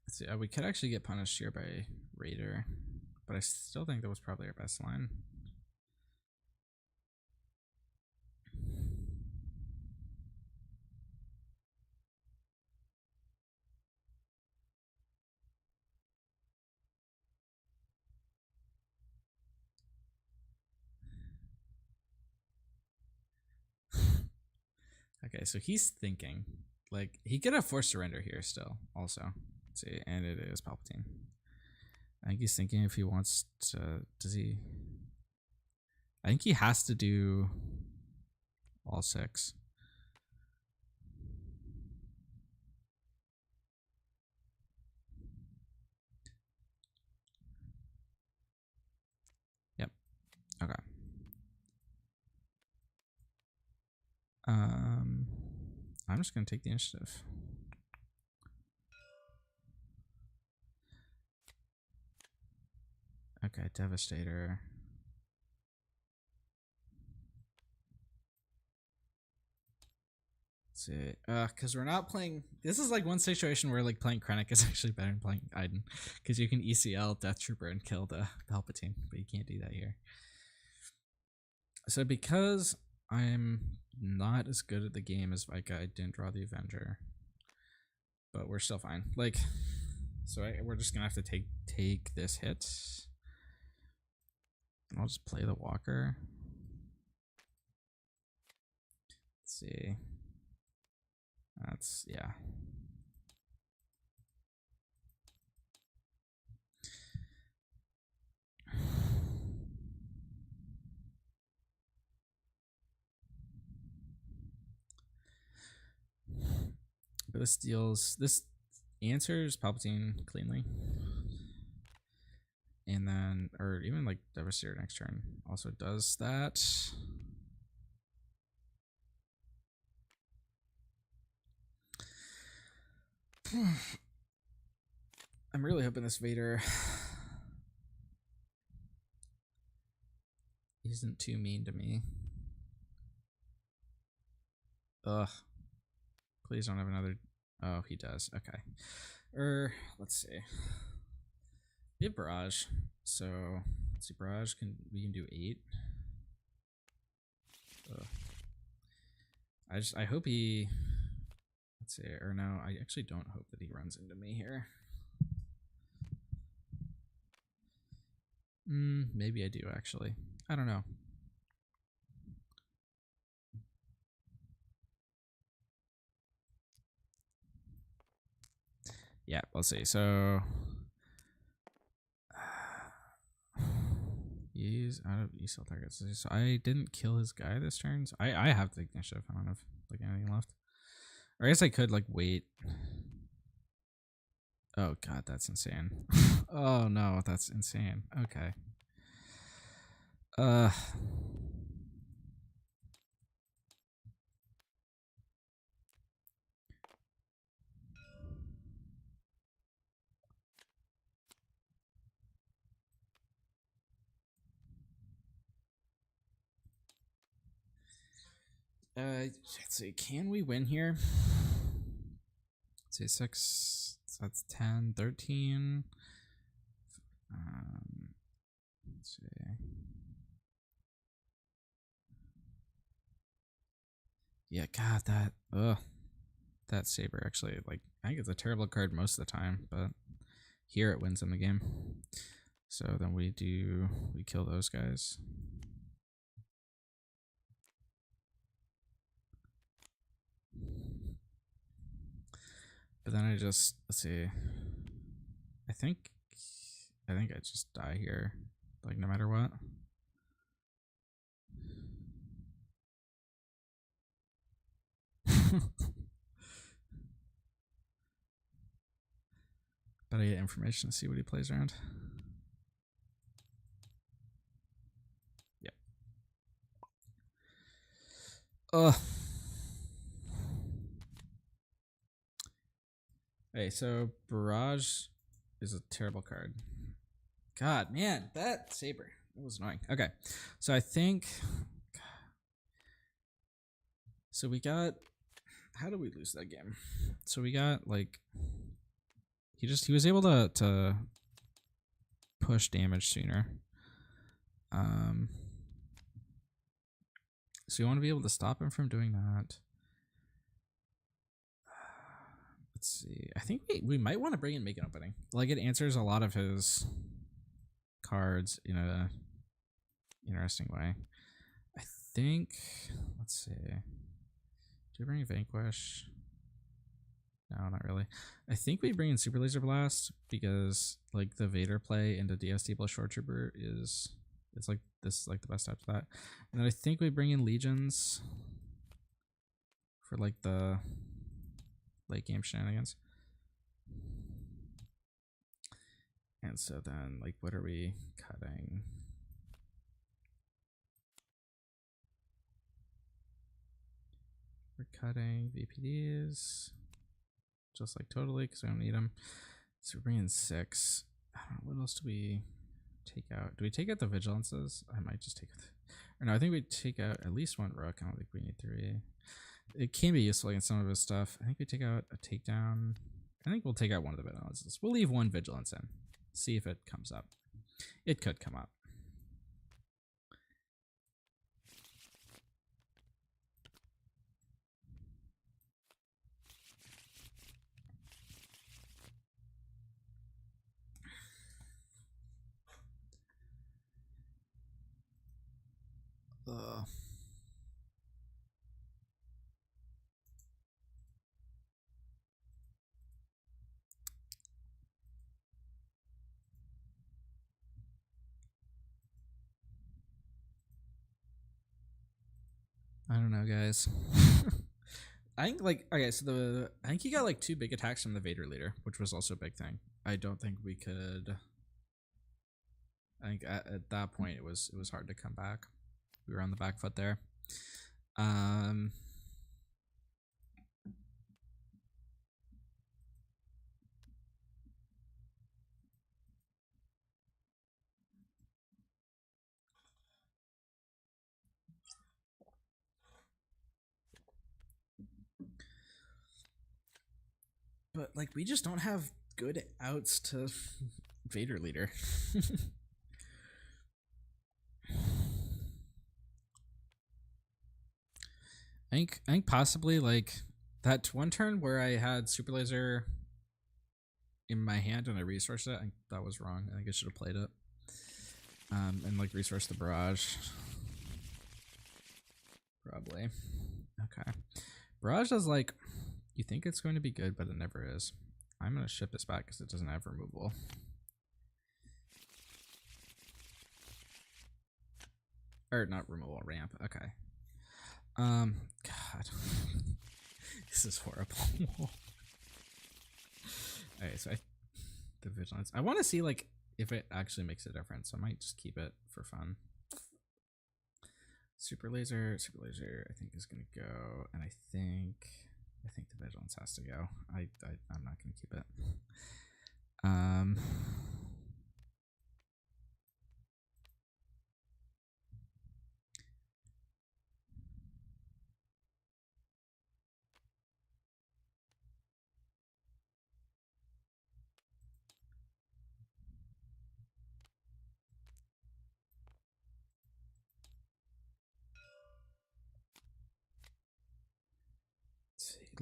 See, we could actually get punished here by Raider, but I still think that was probably our best line. Okay, so he's thinking. Like, he could have forced surrender here still, also. Let's see, and it is Palpatine. I think he's thinking if he wants to... Does he... I think he has to do all 6. Yep. Okay. I'm just gonna take the initiative. Okay, Devastator. Let's see. Because we're not playing. This is like one situation where like playing Krennic is actually better than playing Iden, because you can ECL Death Trooper and kill the Palpatine, but you can't do that here. So because I'm not as good at the game as Vika, I didn't draw the Avenger, but we're still fine. Like, so we're just gonna have to take this hit. And I'll just play the Walker. Let's see. That's, yeah. But this answers Palpatine cleanly. And then, or even like Devastator next turn also does that. I'm really hoping this Vader isn't too mean to me. Ugh. Please don't have another. Oh, he does. Okay. Let's see. We have Barrage. So, let's see. Barrage, we can do 8. Ugh. I hope he. Let's see. Or no, I actually don't hope that he runs into me here. Maybe I do, actually. I don't know. Yeah, let's see. So he's out of ESL targets. So I didn't kill his guy this turn. So I have to take the initiative. I don't have like anything left. Or I guess I could like wait. Oh god, that's insane. Oh no, that's insane. Okay. Let's see. Can we win here? Let's say 6. So that's 10, 13. Let's see. Yeah, God, that Saber actually, like, I think it's a terrible card most of the time, but here it wins in the game. So then we kill those guys. But then I just, let's see. I think I just die here, like, no matter what. But I get information to see what he plays around. Yep. Ugh. Hey, so Barrage is a terrible card. God, man, that Saber. It was annoying. Okay, so I think... So we got... How did we lose that game? So we got, like... He was able to push damage sooner. So you want to be able to stop him from doing that. Let's see. I think we might want to bring in Make an Opening. Like, it answers a lot of his cards in a interesting way. I think... Let's see. Do we bring Vanquish? No, not really. I think we bring in Super Laser Blast because, like, the Vader play into DST plus Short Trooper is... It's like, this is like the best type of that. And then I think we bring in Legions for, like, the late game shenanigans. And so then, like, what are we cutting? We're cutting VPDs, just like totally, because we don't need them. So we're bringing 6. I don't know, what else do we take out? Do we take out the Vigilances? I might just take it. Or no, I think we take out at least 1 Rook. I don't think we need 3. It can be useful against some of his stuff. I think we take out a Takedown. I think we'll take out 1 of the Vigilances. We'll leave 1 Vigilance in. See if it comes up. It could come up. I don't know, guys. I think, like, okay, so I think he got like 2 big attacks from the Vader leader, which was also a big thing. I don't think we could. I think at that point it was hard to come back. We were on the back foot there. But, like, we just don't have good outs to Vader leader. I think possibly, like, that one turn where I had Super Laser in my hand and I resourced it, I think that was wrong. I think I should have played it. And, like, resource the Barrage. Probably. Okay. Barrage is, like, you think it's going to be good, but it never is. I'm going to ship this back because it doesn't have removal. Or not removal, ramp. Okay. God. This is horrible. Okay, so the Vigilance. I want to see, like, if it actually makes a difference. I might just keep it for fun. Super Laser, I think is gonna go, and I think the Vigilance has to go. I'm not gonna keep it.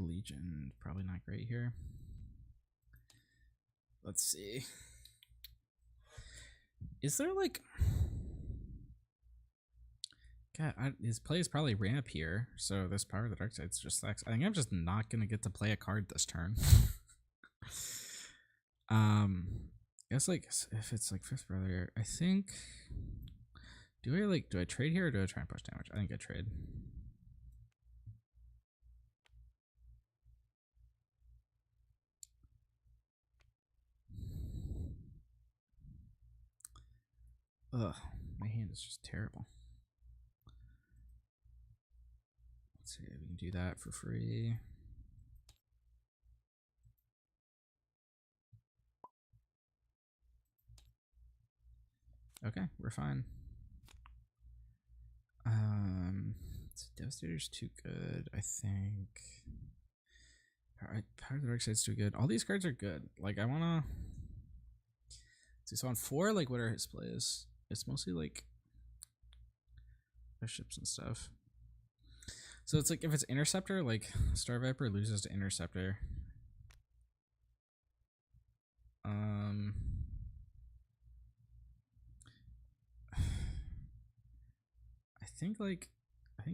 Legion, probably not great here. Let's see. Is there like... God, his play is probably ramp here, so this Power of the Dark Side's just sucks. I think I'm just not going to get to play a card this turn. I guess like if it's like Fifth Brother, I think... Do I trade here or do I try and push damage? I think I trade. Ugh, my hand is just terrible. Let's see if we can do that for free. Okay, we're fine. Devastator's too good, I think. Power of the Dark Side's too good. All these cards are good. Like, I wanna... See, so on 4, like, what are his plays? It's mostly, like, bishops and stuff. So it's like, if it's Interceptor, like, Star Viper loses to Interceptor.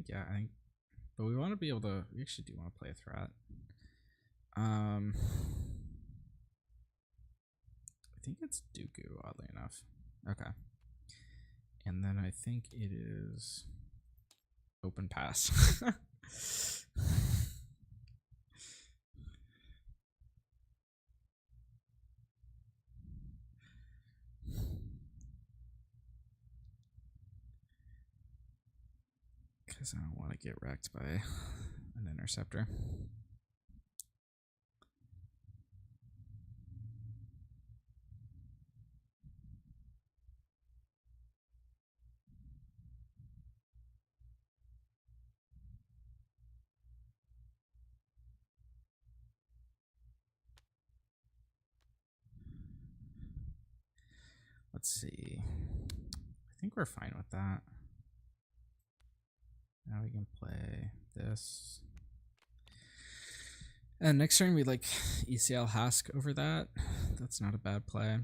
Yeah, but we want to be able to, we actually do want to play a threat. I think it's Dooku, oddly enough. Okay. And then I think it is Open Pass. Because I don't want to get wrecked by an Interceptor. Let's see. I think we're fine with that. Now we can play this. And next turn we like ECL Hask over that. That's not a bad play.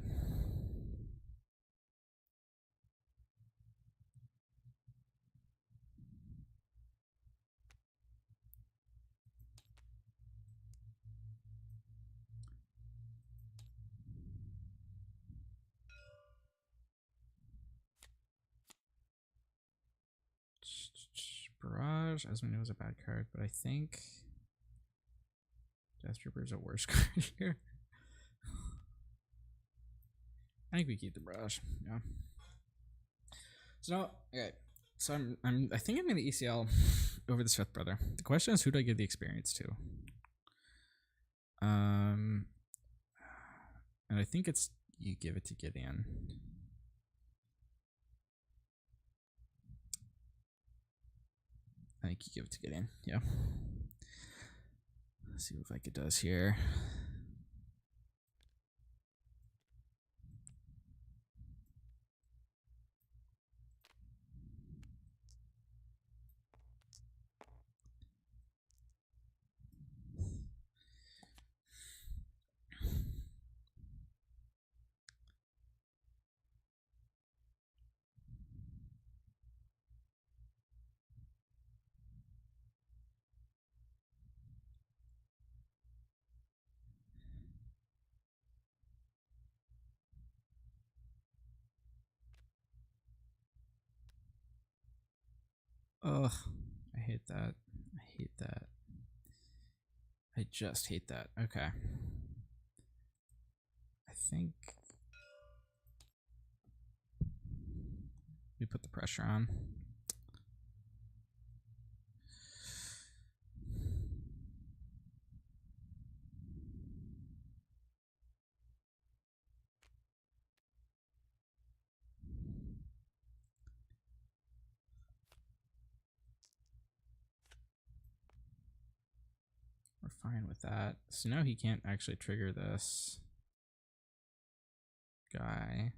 Barrage, as we know, is a bad card, but I think Death Trooper is a worse card here. I think we keep the Barrage. Yeah. So now, okay. So I think I'm gonna ECL over this Fifth Brother. The question is, who do I give the experience to? And I think it's you give it to Gideon. I think you give it to Gideon. Yeah. Let's see what Vika does here. Ugh, I hate that. I hate that. I just hate that. Okay. I think we put the pressure on. We're fine with that. So now he can't actually trigger this guy.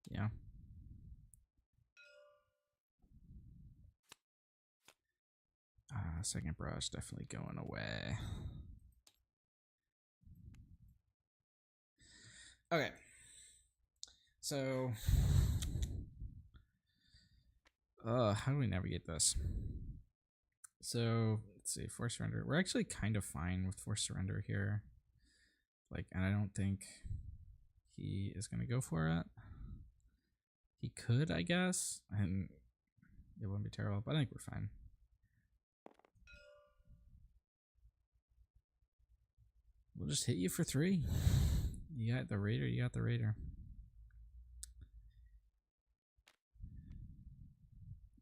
Yeah. Second Barrage definitely going away. Okay. So, how do we navigate this? So, let's see, Force Surrender. We're actually kind of fine with Force Surrender here. Like, and I don't think he is going to go for it. He could, I guess, and it wouldn't be terrible, but I think we're fine. We'll just hit you for 3. You got the Raider, you got the Raider.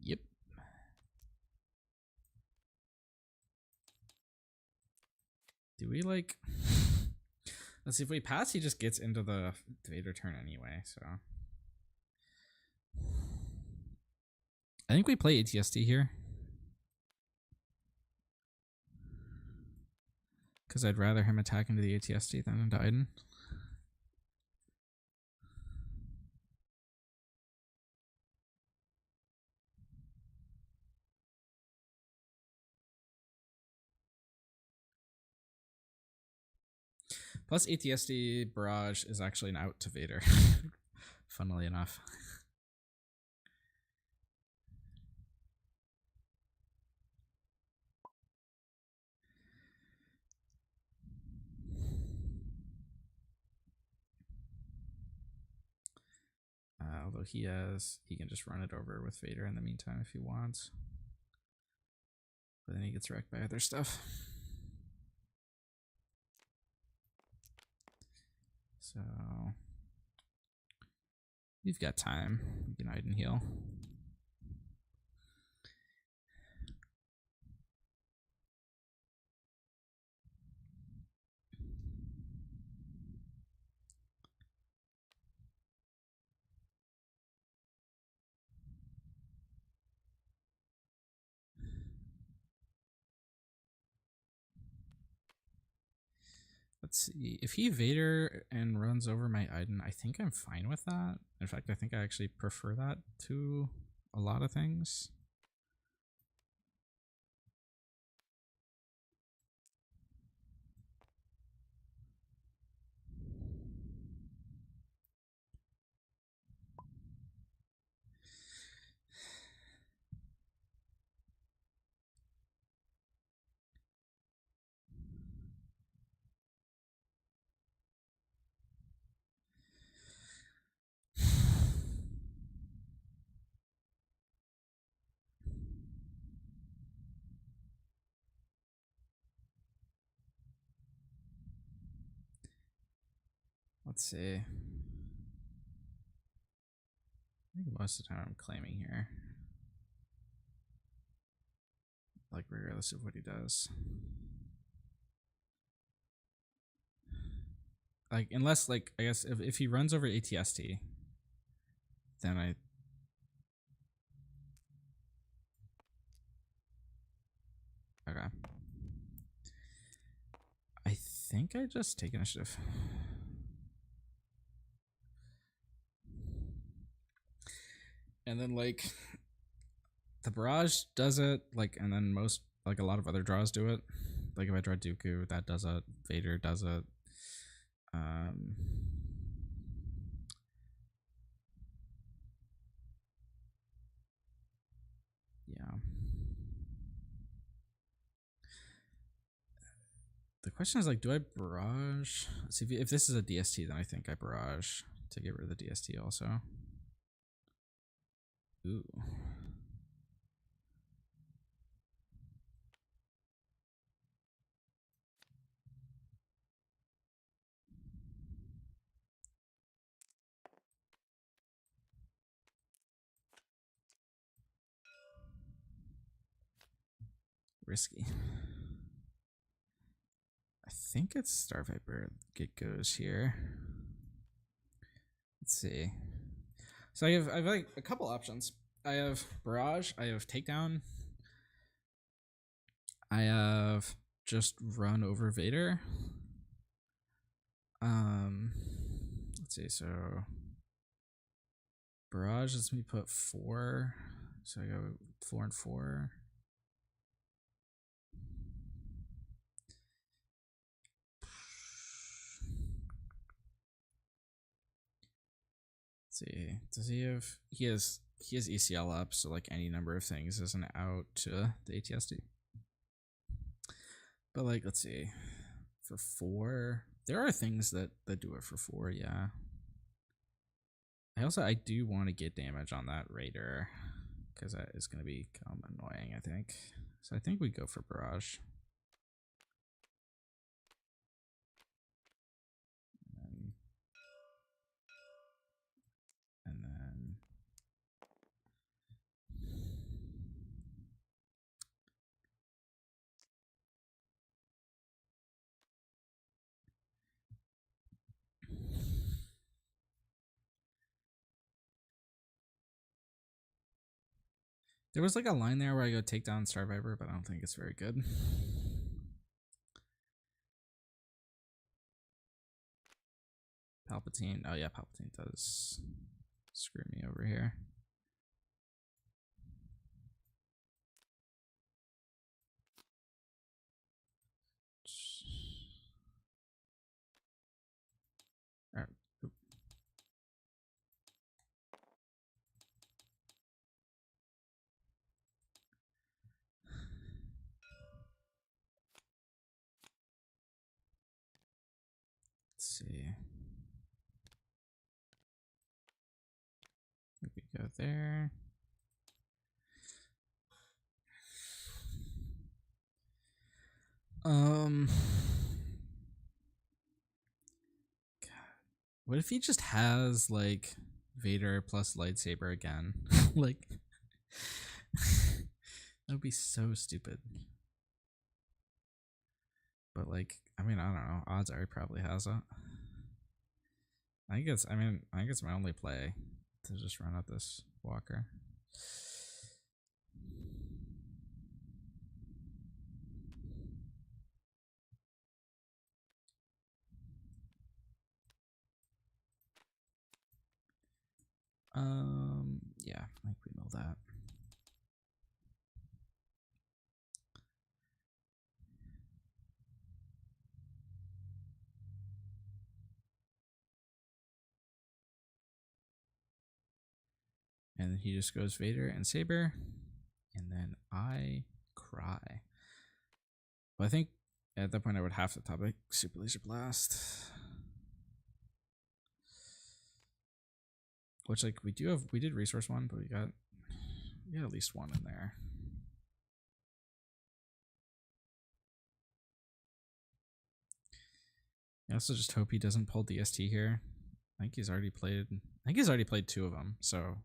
Yep. Do we like... Let's see, if we pass, he just gets into the Vader turn anyway, so... I think we play ATST here. Because I'd rather him attack into the ATST than into Iden. Plus ATST Barrage is actually an out to Vader. Funnily enough. Although he can just run it over with Vader in the meantime if he wants. But then he gets wrecked by other stuff. So we've got time. We can hide and heal. Let's see. If he Vader and runs over my Iden, I think I'm fine with that. In fact, I think I actually prefer that to a lot of things. Let's see. I think most of the time I'm claiming here. Like, regardless of what he does. Like, unless, like, I guess if he runs over ATST, then I... Okay. I think I just take initiative. And then, like, the Barrage does it, like, and then most, like, a lot of other draws do it. Like, if I draw Dooku, that does it. Vader does it. Yeah. The question is, like, do I Barrage? See, if this is a DST, then I think I Barrage to get rid of the DST also. Ooh. Risky. I think it's Star Viper it goes here. Let's see. So I have like a couple options. I have Barrage, I have Takedown, I have just run over Vader. Let's see, so Barrage lets me put 4. So I go 4 and 4. see. Does he have? He has ECL up, so like any number of things isn't out to the ATSD. But like, let's see. For 4, there are things that do it for 4. Yeah. I do want to get damage on that raider because that is going to become annoying, I think. So I think we go for barrage. And then there was like a line there where I go take down Starviper, but I don't think it's very good. Palpatine. Oh yeah, Palpatine does screw me over here. All right. Let's see. We could go there. God. What if he just has like Vader plus lightsaber again? Like that would be so stupid. But like, I mean, I don't know. Odds are he probably has it. I think it's my only play to just run out this walker. Yeah, I think we know that. And then he just goes Vader and Saber, and then I cry. But I think at that point I would have to topic Super Laser Blast. Which like we did resource 1, but we got at least 1 in there. I also just hope he doesn't pull DST here. I think he's already played 2 of them, so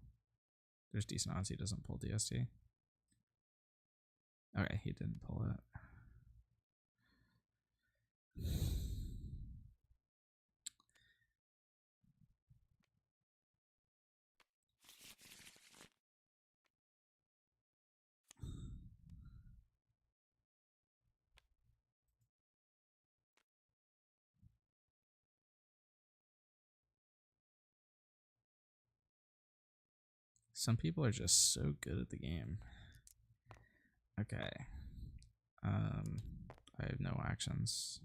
there's decent odds he doesn't pull DST. Okay, he didn't pull it. Some people are just so good at the game. Okay. I have no actions.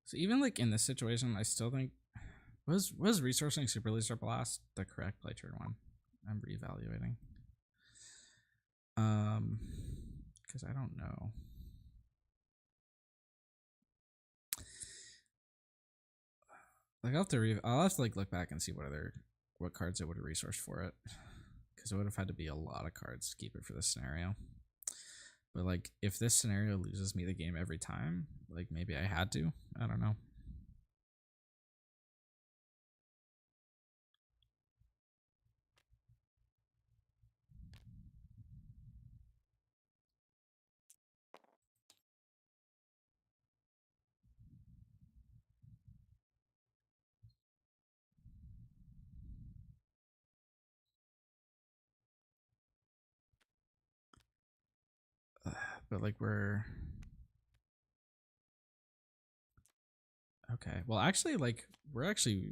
So even like in this situation, I still think was resourcing Super Laser Blast the correct play turn 1? I'm reevaluating. Because I don't know. Like I'll have to like look back and see what cards I would have resourced for it. Because it would have had to be a lot of cards to keep it for this scenario. But like if this scenario loses me the game every time, like maybe I had to. I don't know. but like we're okay. Well, actually, like we're actually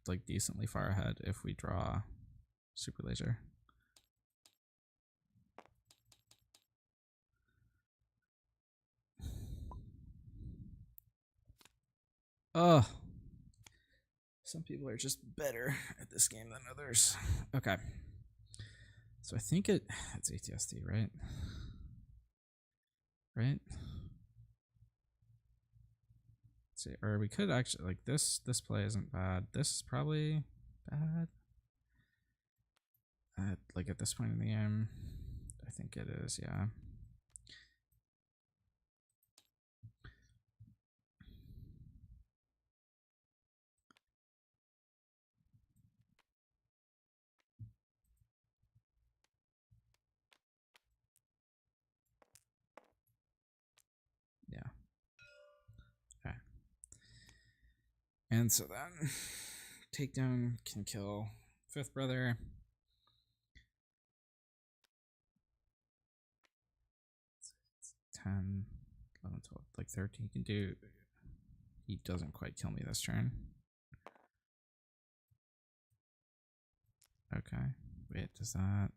like decently far ahead if we draw super laser. Oh, some people are just better at this game than others. Okay, so I think it's ATSD, right? Right. Let's see, or we could actually like this. This play isn't bad. This is probably bad. Like at this point in the game, I think it is. Yeah. Yeah. Okay. And so then, takedown can kill fifth brother. It's 10, 11, 12, like 13. He can do. He doesn't quite kill me this turn. Okay. Wait, does that?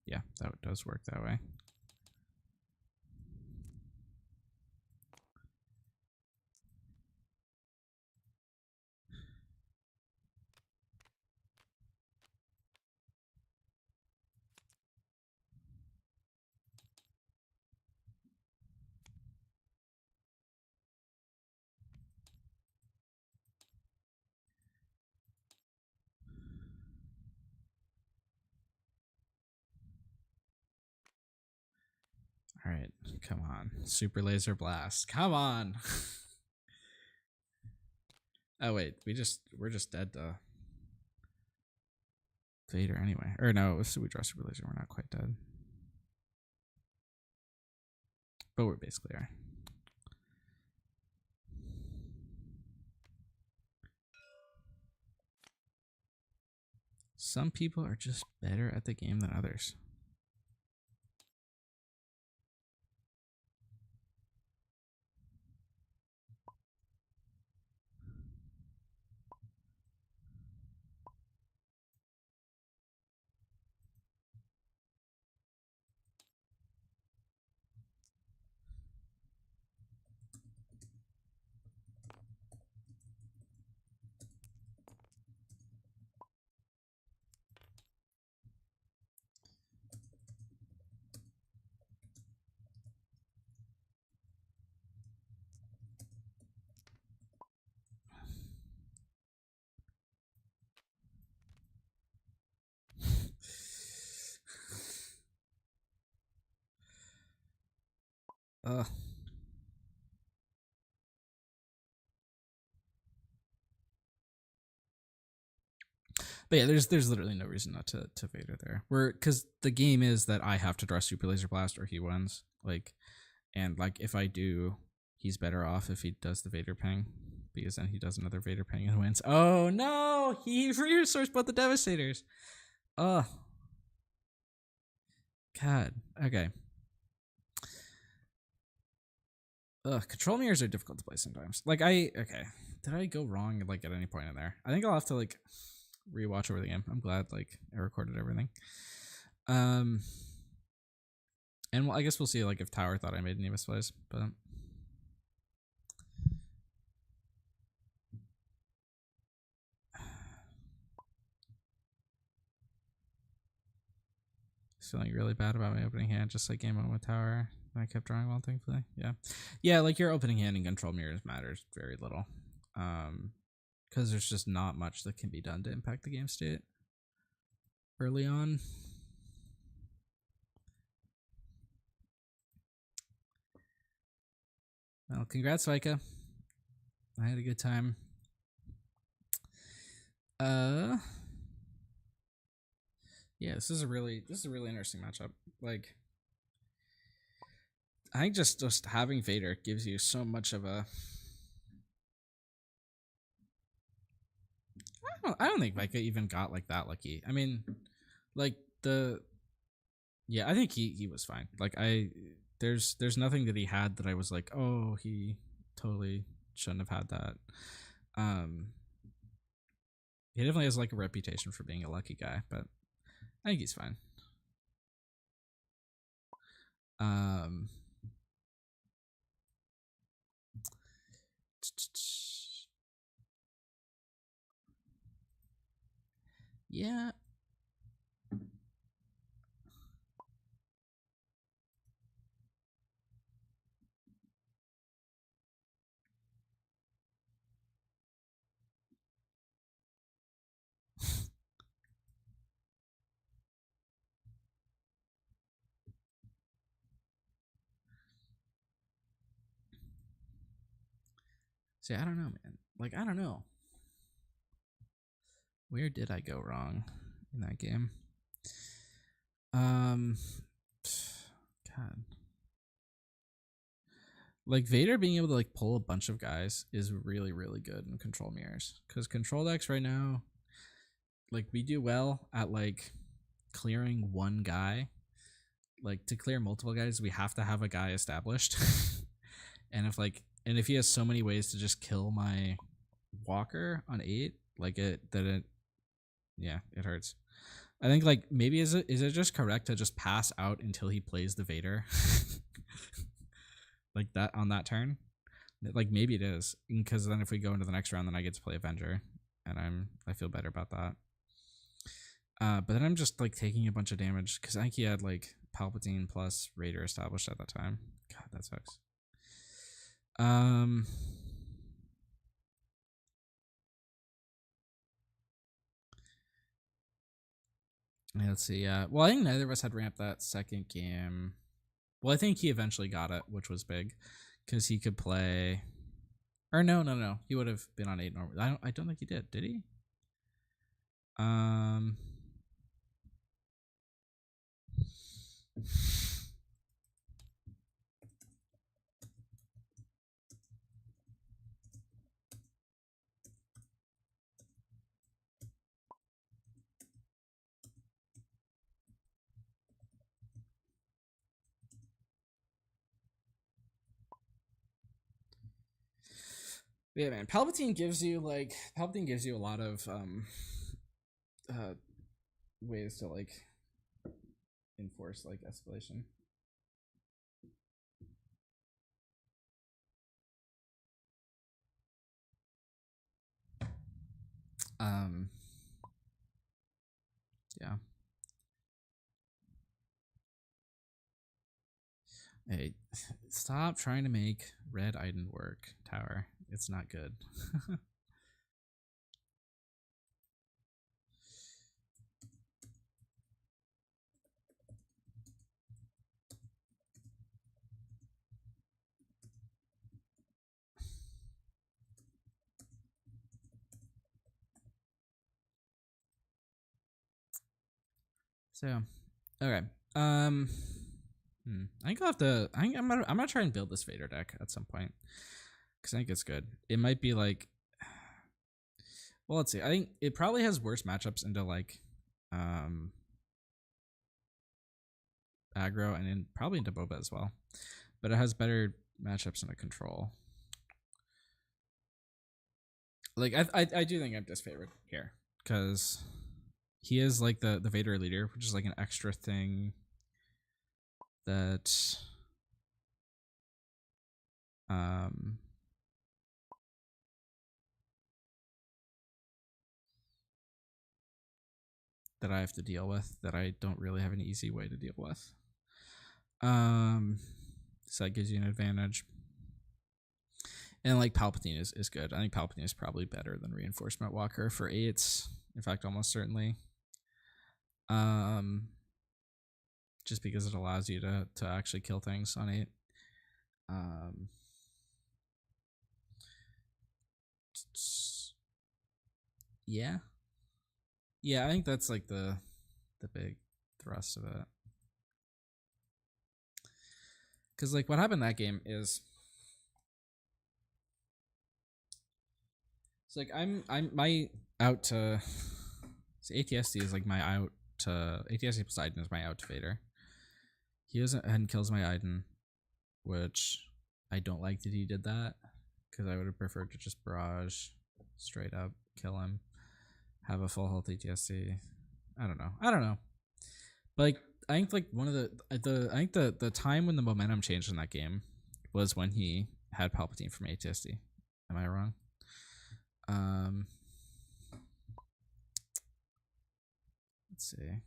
Yeah, that does work that way. All right, come on, super laser blast, come on. Oh wait, we're just dead to Vader anyway. Or no, so we draw super laser. We're not quite dead, but we're basically are. Some people are just better at the game than others. Ugh. But yeah, there's literally no reason not to Vader there. Because the game is that I have to draw super laser blast or he wins. Like, and like if I do, he's better off if he does the Vader ping, because then he does another Vader ping and wins. Oh no, he resourced both the Devastators. Oh, God. Okay. Ugh, control mirrors are difficult to play sometimes. Like okay. Did I go wrong like at any point in there? I think I'll have to like rewatch over the game. I'm glad like I recorded everything. And well, I guess we'll see like if Tower thought I made any misplays, but feeling really bad about my opening hand, just like game one with Tower. I kept drawing well, thankfully. Yeah, like your opening hand and control mirrors matters very little, because there's just not much that can be done to impact the game state early on. Well, congrats, Vika. I had a good time. Yeah, this is a really interesting matchup. Like, I think just having Vader gives you so much of a. I don't think Vika even got like that lucky. I mean, like the Yeah, I think he was fine. Like there's nothing that he had that I was like, oh, he totally shouldn't have had that. He definitely has like a reputation for being a lucky guy, but I think he's fine. Yeah. See, I don't know, man. Like, I don't know. Where did I go wrong in that game? God. Like, Vader being able to, like, pull a bunch of guys is really, really good in control mirrors. Because control decks right now, like, we do well at, like, clearing one guy. Like, to clear multiple guys, we have to have a guy established. And if he has so many ways to just kill my walker on 8, like, it hurts. I think, like, maybe is it just correct to just pass out until he plays the Vader? Like that on that turn? Like, maybe it is, because then if we go into the next round, then I get to play Avenger, and I feel better about that. But then I'm just like taking a bunch of damage because I think he had like Palpatine plus Raider established at that time. God, that sucks. Let's see. Well, I think neither of us had ramped that second game. Well, I think he eventually got it, which was big, because he could play. Or no. He would have been on 8 normal. I don't think he did. Did he? Yeah, man. Palpatine gives you a lot of ways to like enforce like escalation. Yeah. Hey, stop trying to make Red Iden work, Tower. It's not good. So, okay. I think I'll have to. I'm gonna try and build this Vader deck at some point because I think it's good. It might be like. Well, let's see. I think it probably has worse matchups into like, aggro and probably into Boba as well, but it has better matchups into control. Like I do think I'm disfavored here because he is like the Vader leader, which is like an extra thing that that I have to deal with that I don't really have an easy way to deal with. So that gives you an advantage. And like Palpatine is good. I think Palpatine is probably better than Reinforcement Walker for 8s. In fact, almost certainly. Just because it allows you to actually kill things on 8. Yeah. Yeah, I think that's like the big thrust of it. Because like what happened in that game is, it's like I'm my out to, so ATSD is like my out to ATSD Poseidon is my out to Vader. He goes ahead and kills my Iden, which I don't like that he did that, because I would have preferred to just barrage straight up, kill him, have a full health ATSC. I don't know. But like, I think like one of the time when the momentum changed in that game was when he had Palpatine from ATSD. Am I wrong? Let's see.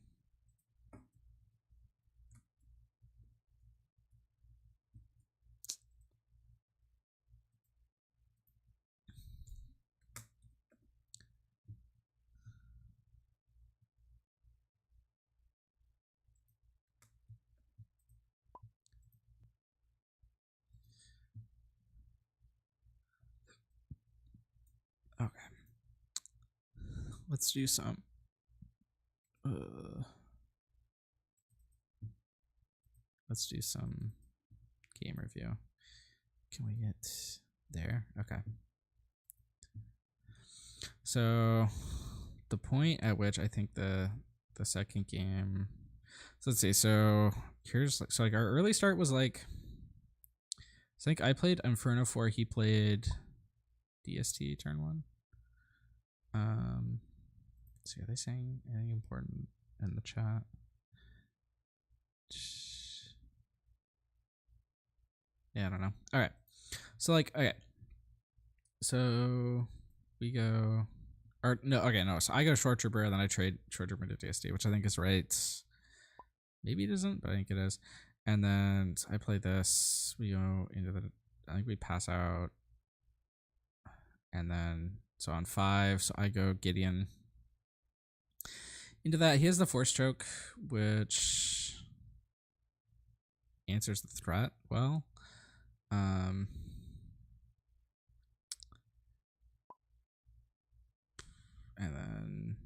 Okay. Let's do some. Let's do some game review. Can we get there? Okay. So the point at which I think the second game. So let's see. So here's so like our early start was like. I think I played Inferno 4. He played DST turn 1. Let's see, are they saying anything important in the chat? Yeah, I don't know. All right. So like, okay. So we go, or no, okay, no. So I go Short Trooper, then I trade Short Trooper to DST, which I think is right. Maybe it isn't, but I think it is. And then I play this. We go into the, I think we pass out. And then, so on 5, so I go Gideon. Into that, he has the Force Choke, which answers the threat well. And then,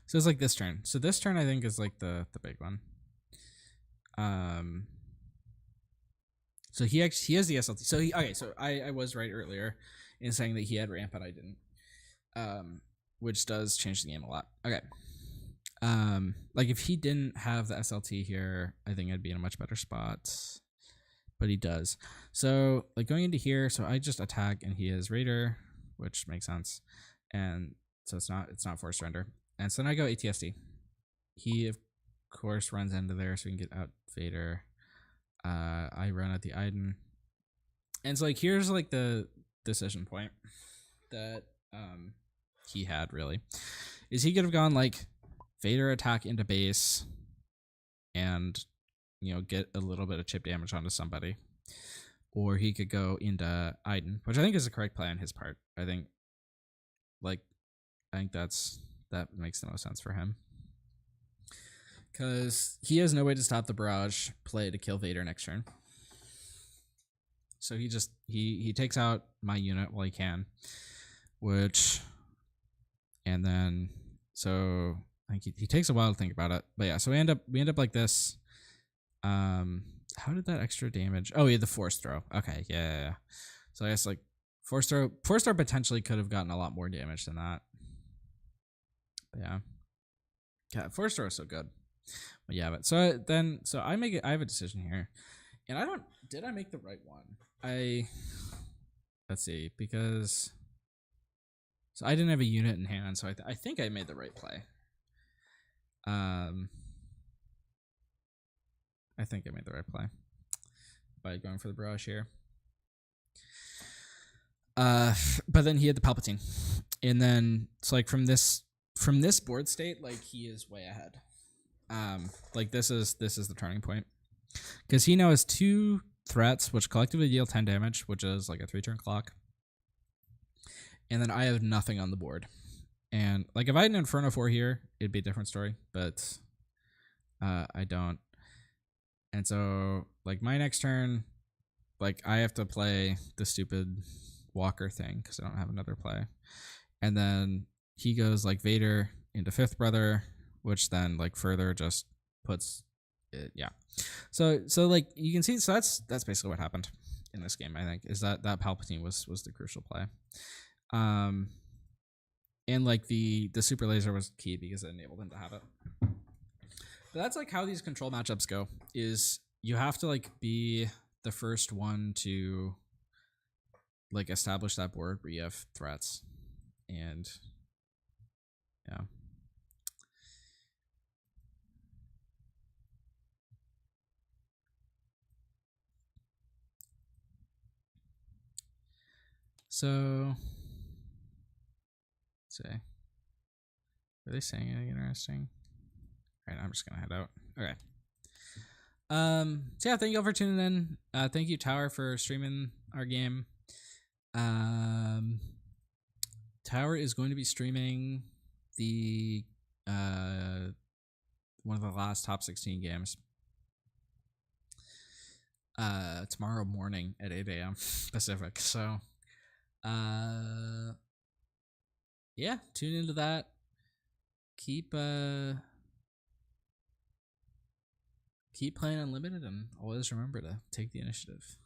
so it's like this turn. So this turn I think is like the big one. So he has the SLT. So okay. So I was right earlier in saying that he had ramp, but I didn't. Which does change the game a lot. Okay. Like if he didn't have the SLT here, I think I'd be in a much better spot. But he does. So like going into here, so I just attack and he is Raider, which makes sense. And so it's not forced surrender. And so then I go ATSD. He of course runs into there so we can get out Vader. I run at the Iden. And so like here's like the decision point that he had really. Is he could have gone like Vader attack into base and get a little bit of chip damage onto somebody. Or he could go into Iden, which I think is the correct play on his part. I think that makes the most sense for him. Because he has no way to stop the barrage play to kill Vader next turn. So he takes out my unit while he can. And then so I think he takes a while to think about it. But yeah, so we end up like this. How did that extra damage? Oh, yeah, the force throw. Okay, yeah. So I guess like force throw potentially could have gotten a lot more damage than that. But yeah, force throw is so good. But yeah, but so I have a decision here, and did I make the right one? Let's see, because so I didn't have a unit in hand, so I think I made the right play. I think I made the right play by going for the barrage here. But then he had the Palpatine, and then it's like from this board state, like he is way ahead. Like this is the turning point, because he now has 2 threats which collectively deal 10 damage, which is like a 3-turn clock. And then I have nothing on the board. And like if I had an Inferno 4 here, it'd be a different story, but I don't. And so like my next turn, like I have to play the stupid Walker thing because I don't have another play. And then he goes like Vader into 5th brother, which then like further just puts it, yeah. So like you can see, so that's basically what happened in this game. I think is that Palpatine was the crucial play. And like the super laser was key because it enabled him to have it. But that's like how these control matchups go, is you have to like be the first one to like establish that board where you have threats. And yeah. So let's see. Are they saying anything interesting? All right, I'm just gonna head out. Okay. So yeah, thank you all for tuning in. Thank you, Tower, for streaming our game. Tower is going to be streaming the one of the last top 16 games tomorrow morning at 8 a.m. Pacific. So yeah, tune into that. Keep playing Unlimited, and always remember to take the initiative.